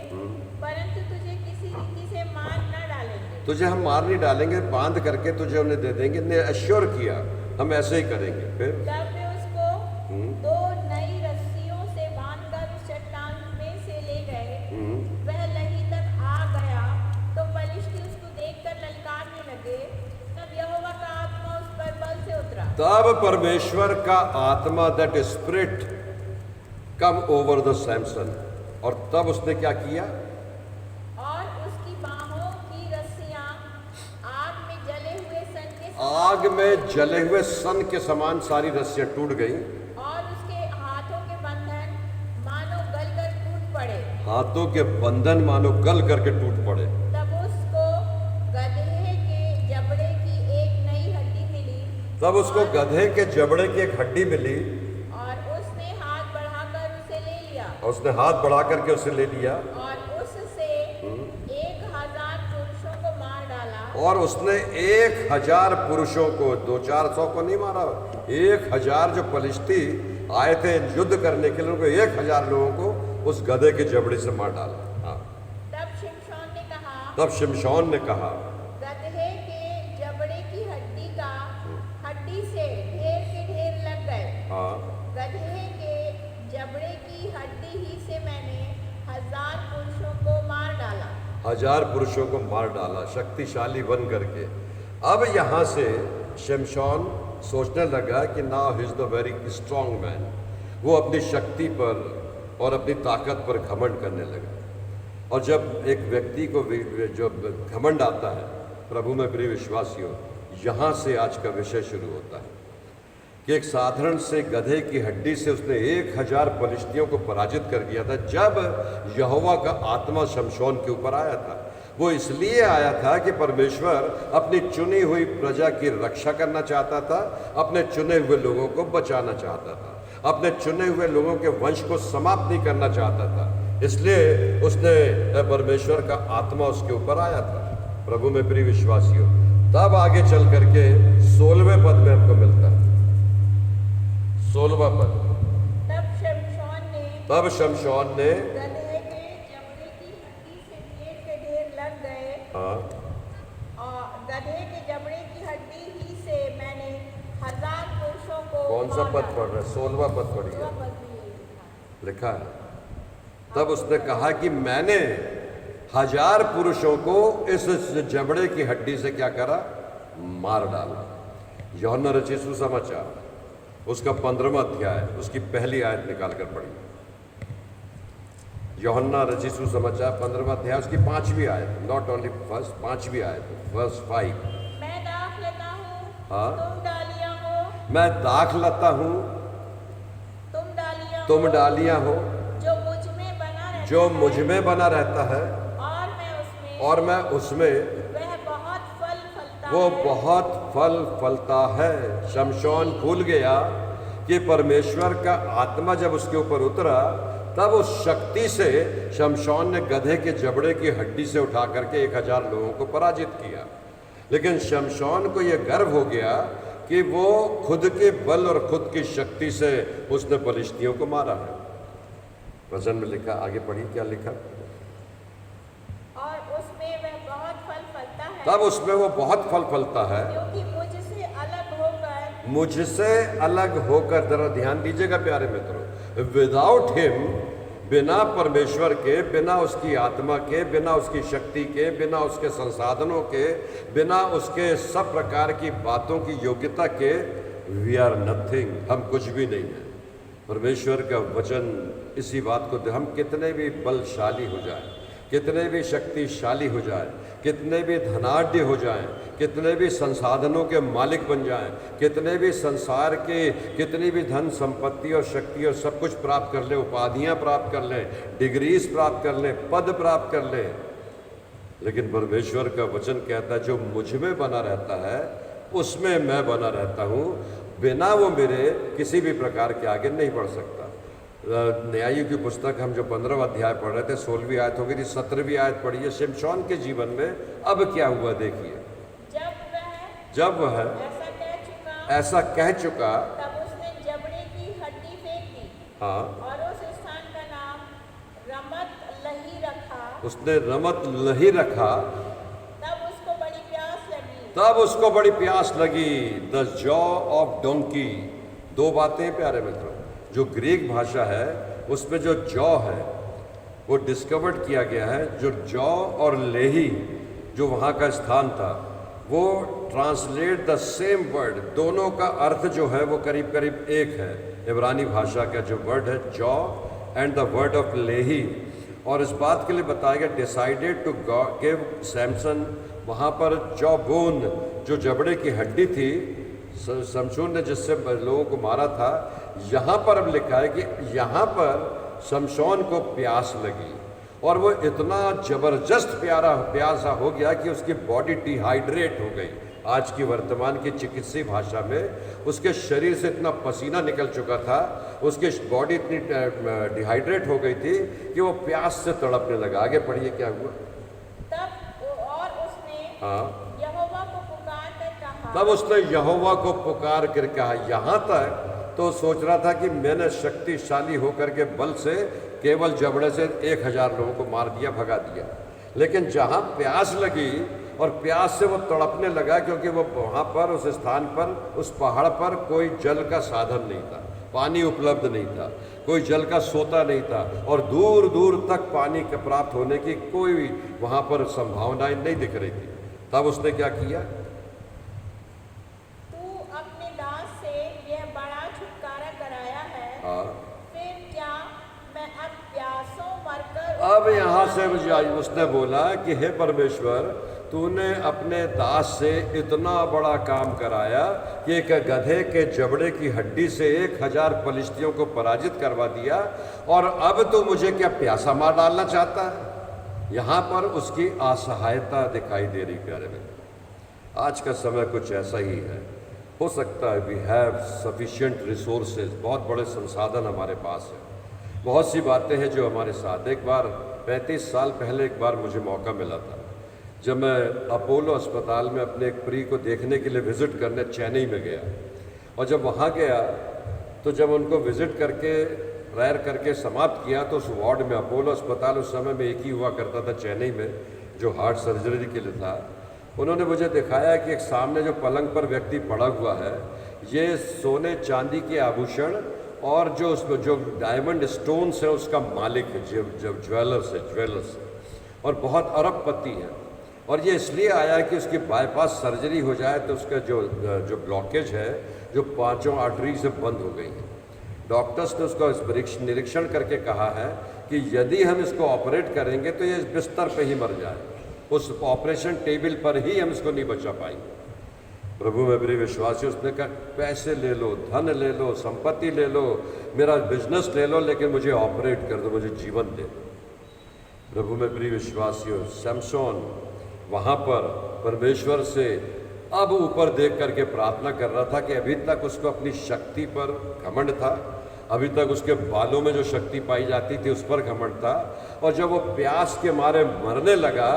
परंतु तुझे किसी रीति से मार न डालेंगे। तुझे हम मार नहीं डालेंगे, बांध करके तुझे उन्हें दे देंगे। ने अश्योर किया, हम ऐसे ही करेंगे। फिर तब वे उसको 2 नई रस्सियों से बांधकर उस चट्टान में से ले गए। वह लही तक आ गया तो फलिश्ती उसको देखकर ललकारने लगे। तब यहोवा का आत्मा उस पर बल से उतरा। तब परमेश्वर का आत्मा, that spirit come over the Samson, और तब उसने क्या किया? और उसकी बाहों की रस्सियां आग में जले हुए सन के आग में जले हुए सन के समान सारी रस्सियां टूट गई, और उसके हाथों के बंधन मानो गलकर टूट पड़े। हाथों के बंधन मानो गल करके टूट पड़े। तब उसको गदहे के जबड़े की एक नई हड्डी मिली। तब उसको गधे के जबड़े की एक हड्डी मिली, और उसने हाथ बढ़ाकर उसे ले लिया। और उसने हाथ बढ़ा करके उसे ले लिया, और उससे 1000 पुरुषों को मार डाला। और उसने 1000 पुरुषों को, 200-400 को नहीं मारा, 1000 जो फलिश्ती आए थे युद्ध करने के लिए, उनको 1000 लोगों को उस गधे के जबड़े से मार डाला। हाँ। तब शिमशोन ने कहा, तब शिमशोन ने कहा, गदहे के जबड़े की हड्डी से ढेर के ढेर लग गए। हाँ, गदहे के जबड़े की हड्डी ही से मैंने 1000 पुरुषों को मार डाला। 1000 पुरुषों को मार डाला, शक्तिशाली बन करके। अब यहाँ से शिमशोन सोचने लगा कि now he is the very strong man. वो अपनी शक्ति पर और अपनी ताकत पर घमंड करने लगा। और जब एक व्यक्ति को जो घमंड आता है, प्रभु में प्रिय विश्वासियों, यहाँ से आज का विषय शुरू होता है कि एक साधारण से गधे की हड्डी से उसने 1000 फलिश्तियों को पराजित कर दिया था। जब यहोवा का आत्मा शमशोन के ऊपर आया था, वो इसलिए आया था कि परमेश्वर अपनी चुनी हुई प्रजा की रक्षा करना चाहता था, अपने चुने हुए लोगों को बचाना चाहता था, अपने चुने हुए लोगों के वंश को समाप्त नहीं करना चाहता था। इसलिए उसने परमेश्वर का आत्मा उसके ऊपर आया था। प्रभु में प्रिय विश्वासियों, तब आगे चल करके 16वें पद में हमको मिलता है, 16वां पद। तब शमशोन ने गदहे के जबड़े की हड्डी से ढेर के ढेर लग गए। हाँ, और गदहे के जबड़े की हड्डी ही से मैंने 1000 पुरुषों को कौन सा मार पद डाला। पढ़ रहे? 16वां पद पढ़िए, 16वां पद भी यही लिखा है। लिखा है। तब उसने कहा कि मैंने 1000 पुरुषों को इस जबड़े की हड्डी से क्या करा? मार डाला। यूहन्ना रचित सुसमाचार उसका 15वां अध्याय, उसकी पहली आयत निकाल कर पढ़िए। यूहन्ना रचित सुसमाचार 15वां अध्याय, उसकी 5वीं आयत, नॉट ओनली फर्स्ट, 5वीं आयत, वर्स 5। मैं दाख लेता हूँ, हाँ। तुम डालियाँ हो। मैं दाख लाता हूँ, तुम डालियाँ तुम हो। डालियाँ हो, जो मुझ में बना रहता जो है। मुझ में बना रहता है, और मैं उसमें वह बहुत फल फलता वो है। बहुत फल फलता है। शमशोन भूल गया कि परमेश्वर का आत्मा जब उसके ऊपर उतरा, तब उस शक्ति से शमशोन ने गधे के जबड़े की हड्डी से उठा करके 1000 लोगों को पराजित किया। लेकिन शमशोन को यह गर्व हो गया कि वो खुद के बल और खुद की शक्ति से उसने फलिश्तियों को मारा है। वचन में लिखा, आगे पढ़ी, क्या लिखा? और है, तब उसमें वो बहुत फल फलता है। क्योंकि मुझसे अलग होकर, जरा ध्यान दीजिएगा प्यारे मित्रों, विदाउट हिम, बिना परमेश्वर के, बिना उसकी आत्मा के, बिना उसकी शक्ति के, बिना उसके संसाधनों के, बिना उसके सब प्रकार की बातों की योग्यता के, वी आर नथिंग, हम कुछ भी नहीं है। परमेश्वर का वचन इसी बात को, हम कितने भी बलशाली हो जाए, कितने भी शक्तिशाली हो जाए, कितने भी धनाढ्य हो जाएं, कितने भी संसाधनों के मालिक बन जाएं, कितने भी संसार के, कितनी भी धन संपत्ति और शक्ति और सब कुछ प्राप्त कर लें, उपाधियां प्राप्त कर लें, डिग्रीज प्राप्त कर लें, पद प्राप्त कर लें, लेकिन परमेश्वर का वचन कहता है जो मुझ में बना रहता है उसमें मैं बना रहता हूँ, बिना वो मेरे किसी भी प्रकार के आगे नहीं बढ़ सकता। न्यायियों की पुस्तक हम जो 15वां अध्याय पढ़ रहे थे, 16वीं आयत हो गई थी, 17वीं आयत पढ़ी है। शिमशोन के जीवन में अब क्या हुआ देखिए। जब वह ऐसा कह चुका, तब उसने जबड़े की हड्डी फेंक दी, हाँ, और उस स्थान का नाम रमत लही रखा। उसने रमत लही रखा। तब उसको बड़ी प्यास लगी। तब उसको बड़ी प्यास लगी। The jaw of donkey. दो बातें प्यारे मित्रों, जो ग्रीक भाषा है उसमें जो जॉ है वो डिस्कवर्ड किया गया है। जो जॉ और लेही जो वहाँ का स्थान था, वो ट्रांसलेट द सेम वर्ड, दोनों का अर्थ जो है वो करीब करीब एक है। इब्रानी भाषा का जो वर्ड है jaw and the word of लेही, और इस बात के लिए बताया गया डिसाइडेड टू गिव सैमसन, वहाँ पर जॉ बोन, जो जबड़े की हड्डी थी, शमशून ने जिससे लोगों को मारा था, यहाँ पर अब लिखा है कि यहाँ पर शमशोन को प्यास लगी, और वो इतना जबरदस्त प्यासा हो गया कि उसकी बॉडी डिहाइड्रेट हो गई। आज की वर्तमान की चिकित्सीय भाषा में उसके शरीर से इतना पसीना निकल चुका था, उसकी बॉडी इतनी डिहाइड्रेट हो गई थी कि वो प्यास से तड़पने लगा। आगे पढ़िए क्या हुआ। तब उसने यहोवा को पुकार कर कहा। यहाँ तक तो सोच रहा था कि मैंने शक्तिशाली होकर के बल से केवल जबड़े से 1000 लोगों को मार दिया, भगा दिया, लेकिन जहाँ प्यास लगी और प्यास से वो तड़पने लगा, क्योंकि वो वहाँ पर उस स्थान पर, उस पहाड़ पर कोई जल का साधन नहीं था, पानी उपलब्ध नहीं था, कोई जल का सोता नहीं था, और दूर दूर तक पानी के प्राप्त होने की कोई वहाँ पर संभावनाएं नहीं दिख रही थी। तब उसने क्या किया, अब यहाँ से उसने बोला कि हे परमेश्वर, तूने अपने दास से इतना बड़ा काम कराया कि एक गधे के जबड़े की हड्डी से 1000 पलिश्तियों को पराजित करवा दिया, और अब तो मुझे क्या प्यासा मार डालना चाहता है। यहाँ पर उसकी असहायता दिखाई दे रही। प्यारे में आज का समय कुछ ऐसा ही है। हो सकता है वी हैव सफिशिएंट रिसोर्सेज, बहुत बड़े संसाधन हमारे पास है, बहुत सी बातें हैं जो हमारे साथ। एक बार 35 साल पहले एक बार मुझे मौका मिला था, जब मैं अपोलो अस्पताल में अपने एक प्री को देखने के लिए विज़िट करने चेन्नई में गया, और जब वहाँ गया तो जब उनको विज़िट करके प्रेयर करके समाप्त किया, तो उस वार्ड में, अपोलो अस्पताल उस समय में एक ही हुआ करता था चेन्नई में, जो हार्ट सर्जरी के लिए था, उन्होंने मुझे दिखाया कि एक सामने जो पलंग पर व्यक्ति पड़ा हुआ है, ये सोने चांदी के आभूषण और जो उसमें जो डायमंड स्टोन्स है उसका मालिक है, जब ज्वेलर्स है, और बहुत अरबपति है। और ये इसलिए आया कि उसकी बाईपास सर्जरी हो जाए तो उसका जो ब्लॉकेज है, जो 5 आर्टरी से बंद हो गई है। डॉक्टर्स ने उसका निरीक्षण करके कहा है कि यदि हम इसको ऑपरेट करेंगे तो ये बिस्तर पे ही मर जाए, उस ऑपरेशन टेबल पर ही हम इसको नहीं बचा पाएंगे। प्रभु में प्रिय विश्वासी, उसने कहा पैसे ले लो, धन ले लो, संपत्ति ले लो, मेरा बिजनेस ले लो, लेकिन मुझे ऑपरेट कर दो, मुझे जीवन दे दो। प्रभु में प्रिय विश्वासियों, शमशोन वहाँ पर परमेश्वर से अब ऊपर देख करके प्रार्थना कर रहा था कि अभी तक उसको अपनी शक्ति पर घमंड था, अभी तक उसके बालों में जो शक्ति पाई जाती थी उस पर घमंड था, और जब वो प्यास के मारे मरने लगा,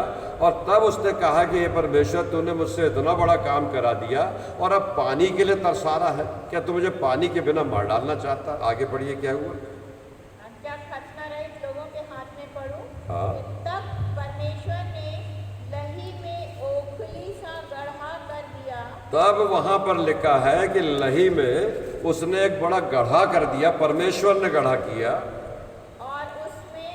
और तब उसने कहा कि ये परमेश्वर, तूने मुझसे इतना बड़ा काम करा दिया और अब पानी के लिए तरसा रहा है, क्या तू मुझे पानी के बिना मार डालना चाहता। आगे पढ़िए क्या हुआ। क्या खतना रहित लोगों के हाथ में पड़ूं? हाँ। तब परमेश्वर ने लही में ओखली तब वहां पर लिखा है कि लही में उसने एक बड़ा गड्ढा कर दिया, परमेश्वर ने गड्ढा किया और उसमें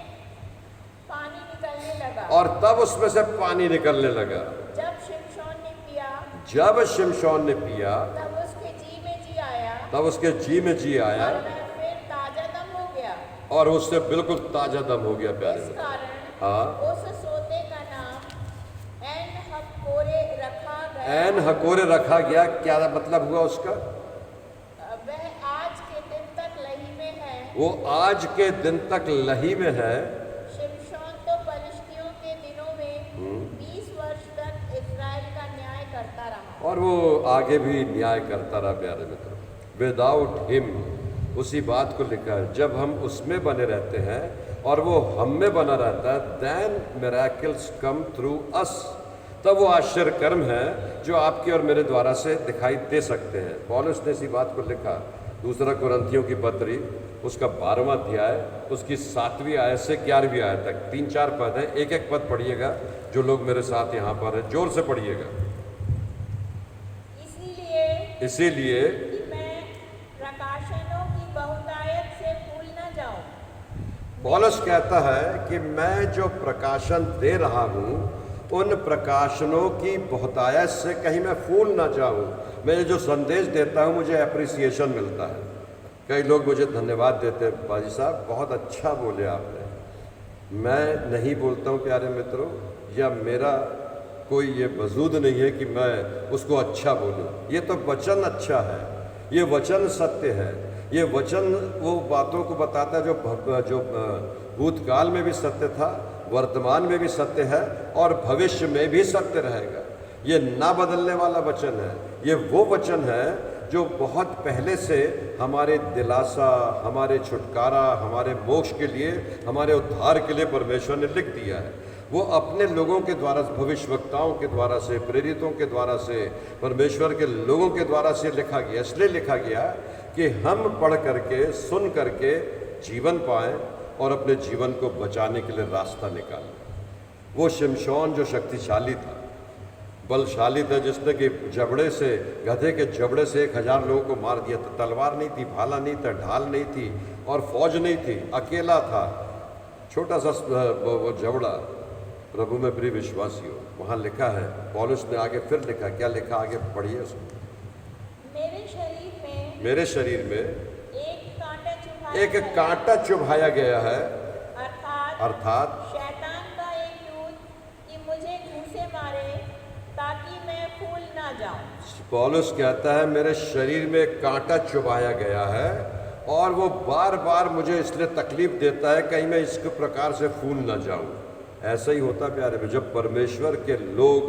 पानी निकलने लगा। और तब उसमें से पानी निकलने लगा। जब शिमशोन ने पिया, जब शिमशोन ने पिया तब उसके जी में जी आया, तब उसके जी में जी आया और वह फिर ताजा दम हो गया। और उससे बिल्कुल ताजा दम हो गया। प्यारे इस में कारण हाँ, उस सोते का नाम एन हक्कोरे रखा गया। एन हकोरे रखा गया। क्या मतलब हुआ उसका? वह आज के दिन तक लही में है। वो आज के दिन तक लही में है। शिमशोन तो पलिश्तियों के दिनों में 20 वर्ष तक इस्राएल का न्याय करता रहा। और वो आगे भी न्याय करता रहा। प्यारे मित्रों, विदाउट हिम, उसी बात को लिखा है, जब हम उसमें बने रहते हैं और वो हम में बना रहता है, देन मिरेकल्स कम थ्रू अस, तब वो आश्चर्य कर्म है जो आपके और मेरे द्वारा से दिखाई दे सकते हैं। पौलुस ने इसी बात को लिखा, दूसरा कुरिन्थियों की पत्री उसका 12वां अध्याय उसकी 7वीं आयत से 11वीं आयत तक 3-4 पद हैं। एक एक पद पढ़िएगा। जो लोग मेरे साथ यहाँ पर हैं जोर से पढ़िएगा। इसीलिए कि मैं प्रकाशनों की बहुतायत से भूल न जाऊं। पौलुस कहता है कि मैं जो प्रकाशन दे रहा हूँ उन प्रकाशनों की बहुतायत से कहीं मैं फूल ना जाऊँ। मैं जो संदेश देता हूँ मुझे अप्रिसिएशन मिलता है। कई लोग मुझे धन्यवाद देते हैं, बाजी साहब बहुत अच्छा बोले आपने। मैं नहीं बोलता हूँ प्यारे मित्रों, या मेरा कोई ये वजूद नहीं है कि मैं उसको अच्छा बोलूँ। ये तो वचन अच्छा है, ये वचन सत्य है, ये वचन वो बातों को बताता है जो भूतकाल में भी सत्य था, वर्तमान में भी सत्य है और भविष्य में भी सत्य रहेगा। ये ना बदलने वाला वचन है। ये वो वचन है जो बहुत पहले से हमारे दिलासा, हमारे छुटकारा, हमारे मोक्ष के लिए, हमारे उद्धार के लिए परमेश्वर ने लिख दिया है। वो अपने लोगों के द्वारा, भविष्यवक्ताओं के द्वारा से, प्रेरितों के द्वारा से, परमेश्वर के लोगों के द्वारा से लिखा गया। इसलिए लिखा गया कि हम पढ़ करके, सुन करके जीवन पाएं और अपने जीवन को बचाने के लिए रास्ता निकालें। वो शिमशोन जो शक्तिशाली था, बलशाली था, जिसने कि जबड़े से, गधे के जबड़े से 1000 लोगों को मार दिया था। तलवार नहीं थी, भाला नहीं था, ढाल नहीं थी और फौज नहीं थी, अकेला था, छोटा सा वो जबड़ा। प्रभु में प्रिय विश्वासियों, वहाँ लिखा है, पौलुस ने आगे फिर लिखा, क्या लिखा आगे पढ़िए उसको। मेरे शरीर में एक कांटा चुभाया गया है, अर्थात शैतान का एक दूत कि मुझे घूंसे मारे ताकि मैं फूल ना जाऊं। पौलुस कहता है मेरे शरीर में एक कांटा चुभाया गया है और वो बार बार मुझे इसलिए तकलीफ देता है कहीं मैं इस प्रकार से फूल ना जाऊं। ऐसा ही होता प्यारे में, जब परमेश्वर के लोग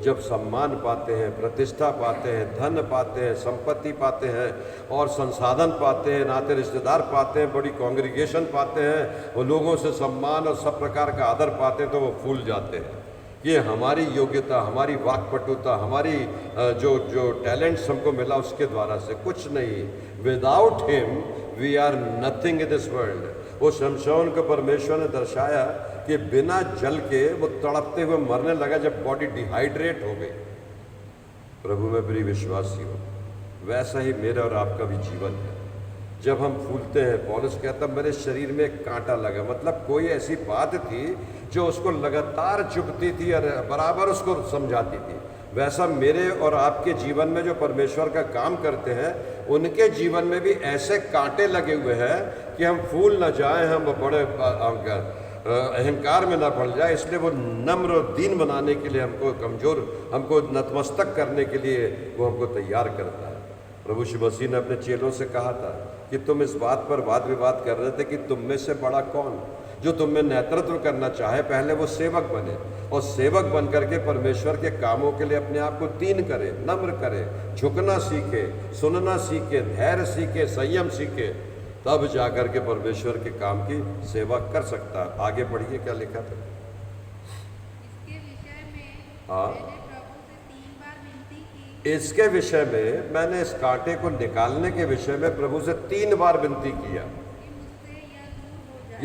जब सम्मान पाते हैं, प्रतिष्ठा पाते हैं, धन पाते हैं, संपत्ति पाते हैं और संसाधन पाते हैं, नाते रिश्तेदार पाते हैं, बड़ी कांग्रीगेशन पाते हैं, वो लोगों से सम्मान और सब प्रकार का आदर पाते हैं, तो वो फूल जाते हैं। ये हमारी योग्यता, हमारी वाक्पटुता, हमारी जो टैलेंट्स हमको मिला उसके द्वारा से कुछ नहीं। Without him we are nothing in this world. वो शमशोन को परमेश्वर ने दर्शाया कि बिना जल के वो तड़पते हुए मरने लगा जब बॉडी डिहाइड्रेट हो गई। प्रभु में प्रिय विश्वासियों, वैसा ही मेरा और आपका भी जीवन है। जब हम फूलते हैं, पौलुस कहता मेरे शरीर में एक कांटा लगा, मतलब कोई ऐसी बात थी जो उसको लगातार चुभती थी और बराबर उसको समझाती थी। वैसा मेरे और आपके जीवन में जो परमेश्वर का काम करते हैं उनके जीवन में भी ऐसे कांटे लगे हुए हैं कि हम फूल ना जाएं, हम बड़े अहंकार में ना पड़ जाए। इसलिए वो नम्र और दीन बनाने के लिए, हमको कमज़ोर, हमको नतमस्तक करने के लिए वो हमको तैयार करता है। प्रभु यीशु मसीह ने अपने चेलों से कहा था कि तुम इस बात पर वाद विवाद कर रहे थे कि तुम में से बड़ा कौन। जो तुम में नेतृत्व करना चाहे पहले वो सेवक बने और सेवक बन करके परमेश्वर के कामों के लिए अपने आप को दीन करे, नम्र करे, झुकना सीखे, सुनना सीखे, धैर्य सीखे, संयम सीखे, तब जाकर के परमेश्वर के काम की सेवा कर सकता है। आगे पढ़िए क्या लिखा था। इसके विषय में हाँ, मैंने प्रभु से 3 बार विनती की। इसके विषय में मैंने इस कांटे को निकालने के विषय में प्रभु से 3 बार विनती किया कि मुझसे यह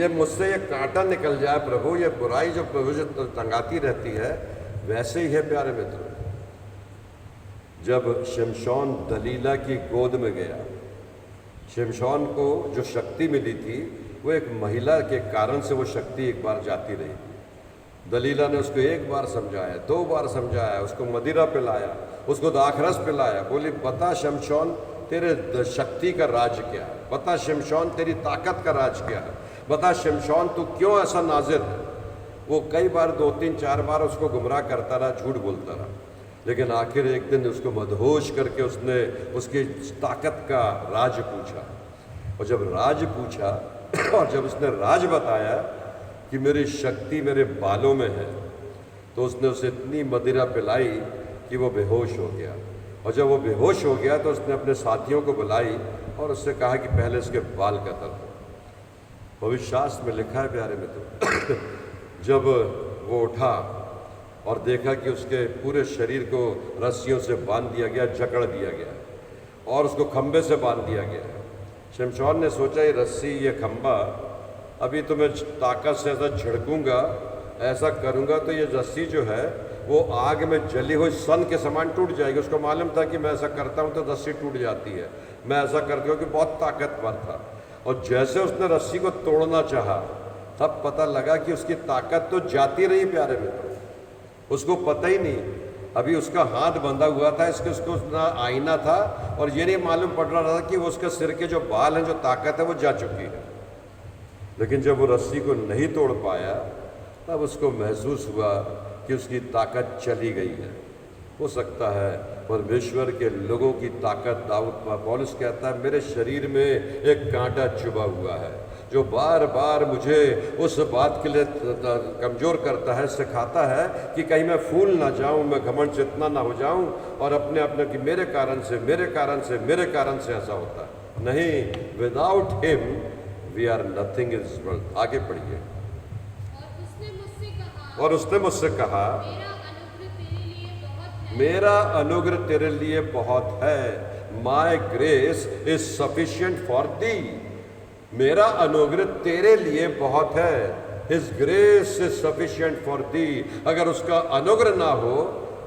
दूर हो जाए। ये कांटा निकल जाए प्रभु। ये बुराई जो प्रभु से तंगाती रहती है, वैसे ही है प्यारे मित्रों। जब शिमशोन दलीला की गोद में गया, शिमशोन को जो शक्ति मिली थी वो एक महिला के कारण से वो शक्ति एक बार जाती रही थी। दलीला ने उसको एक बार समझाया, 2 बार समझाया, उसको मदिरा पिलाया, उसको दाखरस पिलाया, बोली बता शिमशोन तेरे शक्ति का राज क्या है, बता शिमशोन तेरी ताकत का राज क्या है, बता शिमशोन तू क्यों ऐसा नाजिर है। वो कई बार 2, 3, 4 बार उसको गुमराह करता रहा, झूठ बोलता रहा, लेकिन आखिर एक दिन उसको मदहोश करके उसने उसकी ताकत का राज पूछा। और जब राज पूछा और जब उसने राज बताया कि मेरी शक्ति मेरे बालों में है, तो उसने उसे इतनी मदिरा पिलाई कि वो बेहोश हो गया। और जब वो बेहोश हो गया तो उसने अपने साथियों को बुलाई और उससे कहा कि पहले इसके बाल कतर दो। भविष्य शास्त्र में लिखा है प्यारे मित्रों, जब वो उठा और देखा कि उसके पूरे शरीर को रस्सियों से बांध दिया गया, जकड़ दिया गया और उसको खंबे से बांध दिया गया। शिमशोन ने सोचा ये रस्सी, ये खंबा, अभी तो मैं ताकत से ऐसा झड़कूंगा, ऐसा करूंगा तो ये रस्सी जो है वो आग में जली हुई सन के समान टूट जाएगी। उसको मालूम था कि मैं ऐसा करता हूँ तो रस्सी टूट जाती है, मैं ऐसा करती हूँ कि बहुत ताकतवर था। और जैसे उसने रस्सी को तोड़ना चाहा तब पता लगा कि उसकी ताकत तो जाती रही प्यारे मित्रों, उसको पता ही नहीं। अभी उसका हाथ बंधा हुआ था, इसके उसको ना आईना था और ये नहीं मालूम पड़ रहा था कि वो उसके सिर के जो बाल हैं, जो ताकत है वो जा चुकी है। लेकिन जब वो रस्सी को नहीं तोड़ पाया तब उसको महसूस हुआ कि उसकी ताकत चली गई है। हो सकता है परमेश्वर के लोगों की ताकत, दाऊद पौलुस कहता है मेरे शरीर में एक कांटा चुभा हुआ है जो बार बार मुझे उस बात के लिए कमज़ोर करता है, सिखाता है कि कहीं मैं फूल ना जाऊं, मैं घमंड से इतना ना हो जाऊं और अपने कि मेरे कारण से ऐसा होता है। नहीं, without him we are nothing in this world. आगे पढ़िए। और उसने मुझसे कहा मेरा अनुग्रह तेरे लिए बहुत है, माई ग्रेस इज सफिशिएंट फॉर दी। मेरा अनुग्रह तेरे लिए बहुत है, his grace is sufficient for दी। अगर उसका अनुग्रह ना हो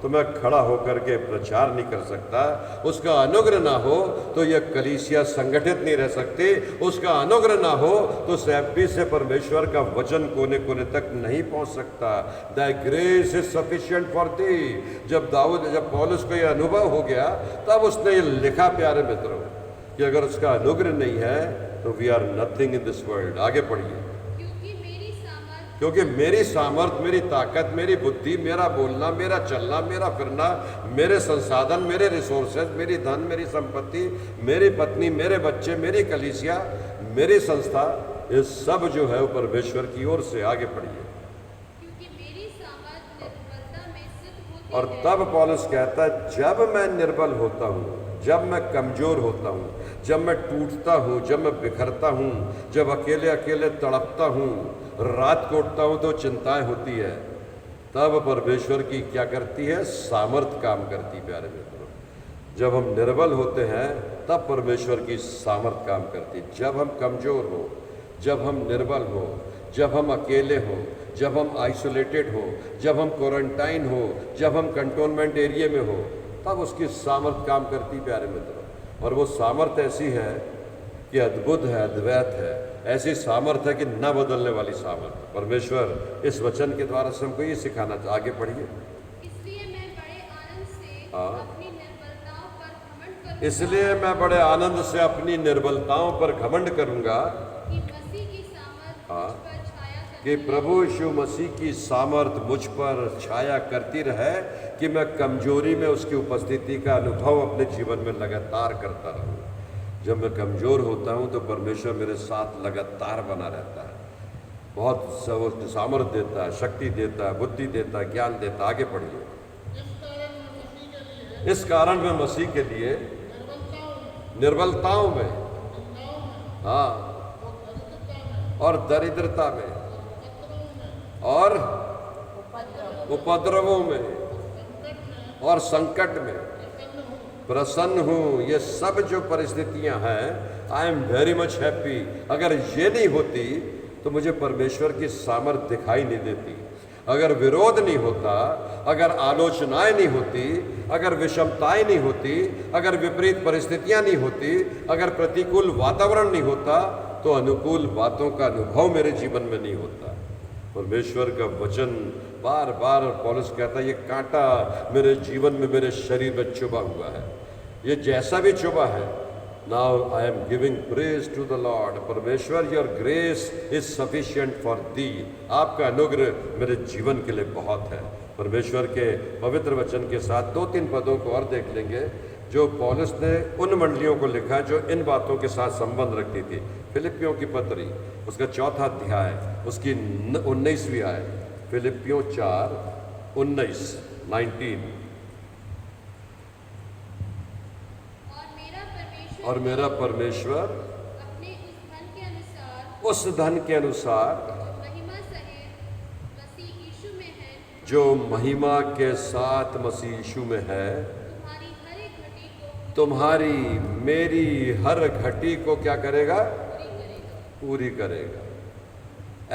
तो मैं खड़ा होकर के प्रचार नहीं कर सकता, उसका अनुग्रह ना हो तो यह कलीसिया संगठित नहीं रह सकती, उसका अनुग्रह ना हो तो सैपी से परमेश्वर का वचन कोने कोने तक नहीं पहुंच सकता। The grace is sufficient for दी। जब पौलुस को यह अनुभव हो गया तब उसने ये लिखा प्यारे मित्रों कि अगर उसका अनुग्रह नहीं है तो we are nothing in this world. आगे पढ़िए। क्योंकि मेरी सामर्थ, मेरी ताकत, मेरी बुद्धि, मेरा बोलना, मेरा चलना, मेरा फिरना, मेरे संसाधन, मेरे रिसोर्सेज, मेरी धन, मेरी संपत्ति, मेरी पत्नी, मेरे बच्चे, मेरी कलीसिया, मेरी संस्था, ये सब जो है वो परमेश्वर की ओर से। आगे पढ़िए। और तब पौलुस कहता है जब मैं निर्बल होता हूँ, जब मैं कमज़ोर होता हूँ, जब मैं टूटता हूँ, जब मैं बिखरता हूँ, जब अकेले अकेले तड़पता हूँ, रात को उठता हूँ तो चिंताएं होती है, तब परमेश्वर की क्या करती है? सामर्थ काम करती। प्यारे मित्रों, जब हम निर्बल होते हैं तब परमेश्वर की सामर्थ काम करती। जब हम कमज़ोर हो, जब हम निर्बल हो, जब हम अकेले हो, जब हम आइसोलेटेड हो, जब हम क्वारंटाइन हो, जब हम कंटोनमेंट एरिया में हो, तब उसकी सामर्थ काम करती प्यारे मित्रों। और वो सामर्थ ऐसी है कि अद्भुत है, अद्वैत है, ऐसी सामर्थ है कि न बदलने वाली सामर्थ। परमेश्वर इस वचन के द्वारा से हमको ये सिखाना चाहिए। आगे पढ़िए। इसलिए मैं बड़े आनंद से हाँ। अपनी निर्बलताओं पर घमंड करूंगा इसलिए मैं बड़े आनंद से अपनी निर्बलताओं पर घमंड करूंगा कि मसीह की सामर्थ हाँ। मुझ पर छाया करती कि प्रभु यीशु मसीह की सामर्थ मुझ पर छाया करती रहे, कि मैं कमजोरी में उसकी उपस्थिति का अनुभव अपने जीवन में लगातार करता रहूं। जब मैं कमज़ोर होता हूं तो परमेश्वर मेरे साथ लगातार बना रहता है, बहुत सामर्थ देता है, शक्ति देता है, बुद्धि देता है, ज्ञान देता है। आगे पढ़िए। इस कारण मैं मसीह के लिए निर्बलताओं में, हाँ, और दरिद्रता में और उपद्रवों में और संकट में प्रसन्न हूँ। ये सब जो परिस्थितियाँ हैं, I am very much happy. अगर ये नहीं होती तो मुझे परमेश्वर की सामर्थ दिखाई नहीं देती। अगर विरोध नहीं होता, अगर आलोचनाएं नहीं होती, अगर विषमताएं नहीं होती, अगर विपरीत परिस्थितियां नहीं होती, अगर प्रतिकूल वातावरण नहीं होता, तो अनुकूल बातों का अनुभव मेरे जीवन में नहीं होता। परमेश्वर का वचन बार बार पौलुस कहता है, ये कांटा मेरे जीवन में, मेरे शरीर में चुभा हुआ है, ये जैसा भी चुभा है। Now I am giving praise to the lord. परमेश्वर, your grace is sufficient for thee. आपका अनुग्रह मेरे जीवन के लिए बहुत है। परमेश्वर के पवित्र वचन के साथ 2-3 पदों को और देख लेंगे जो पौलुस ने उन मंडलियों को लिखा जो इन बातों के साथ संबंध रखती थी। फिलिपियों की पत्री, उसका 4था अध्याय, उसकी 19वीं आयत। फिलिपियों 4:19 19। और मेरा परमेश्वर अपने उस धन के अनुसार महिमा सहित मसीह यीशु में है, जो महिमा के साथ मसीह यीशु में है, तुम्हारी हर एक घटी को तुम्हारी मेरी हर घटी को क्या करेगा? पूरी करेगा।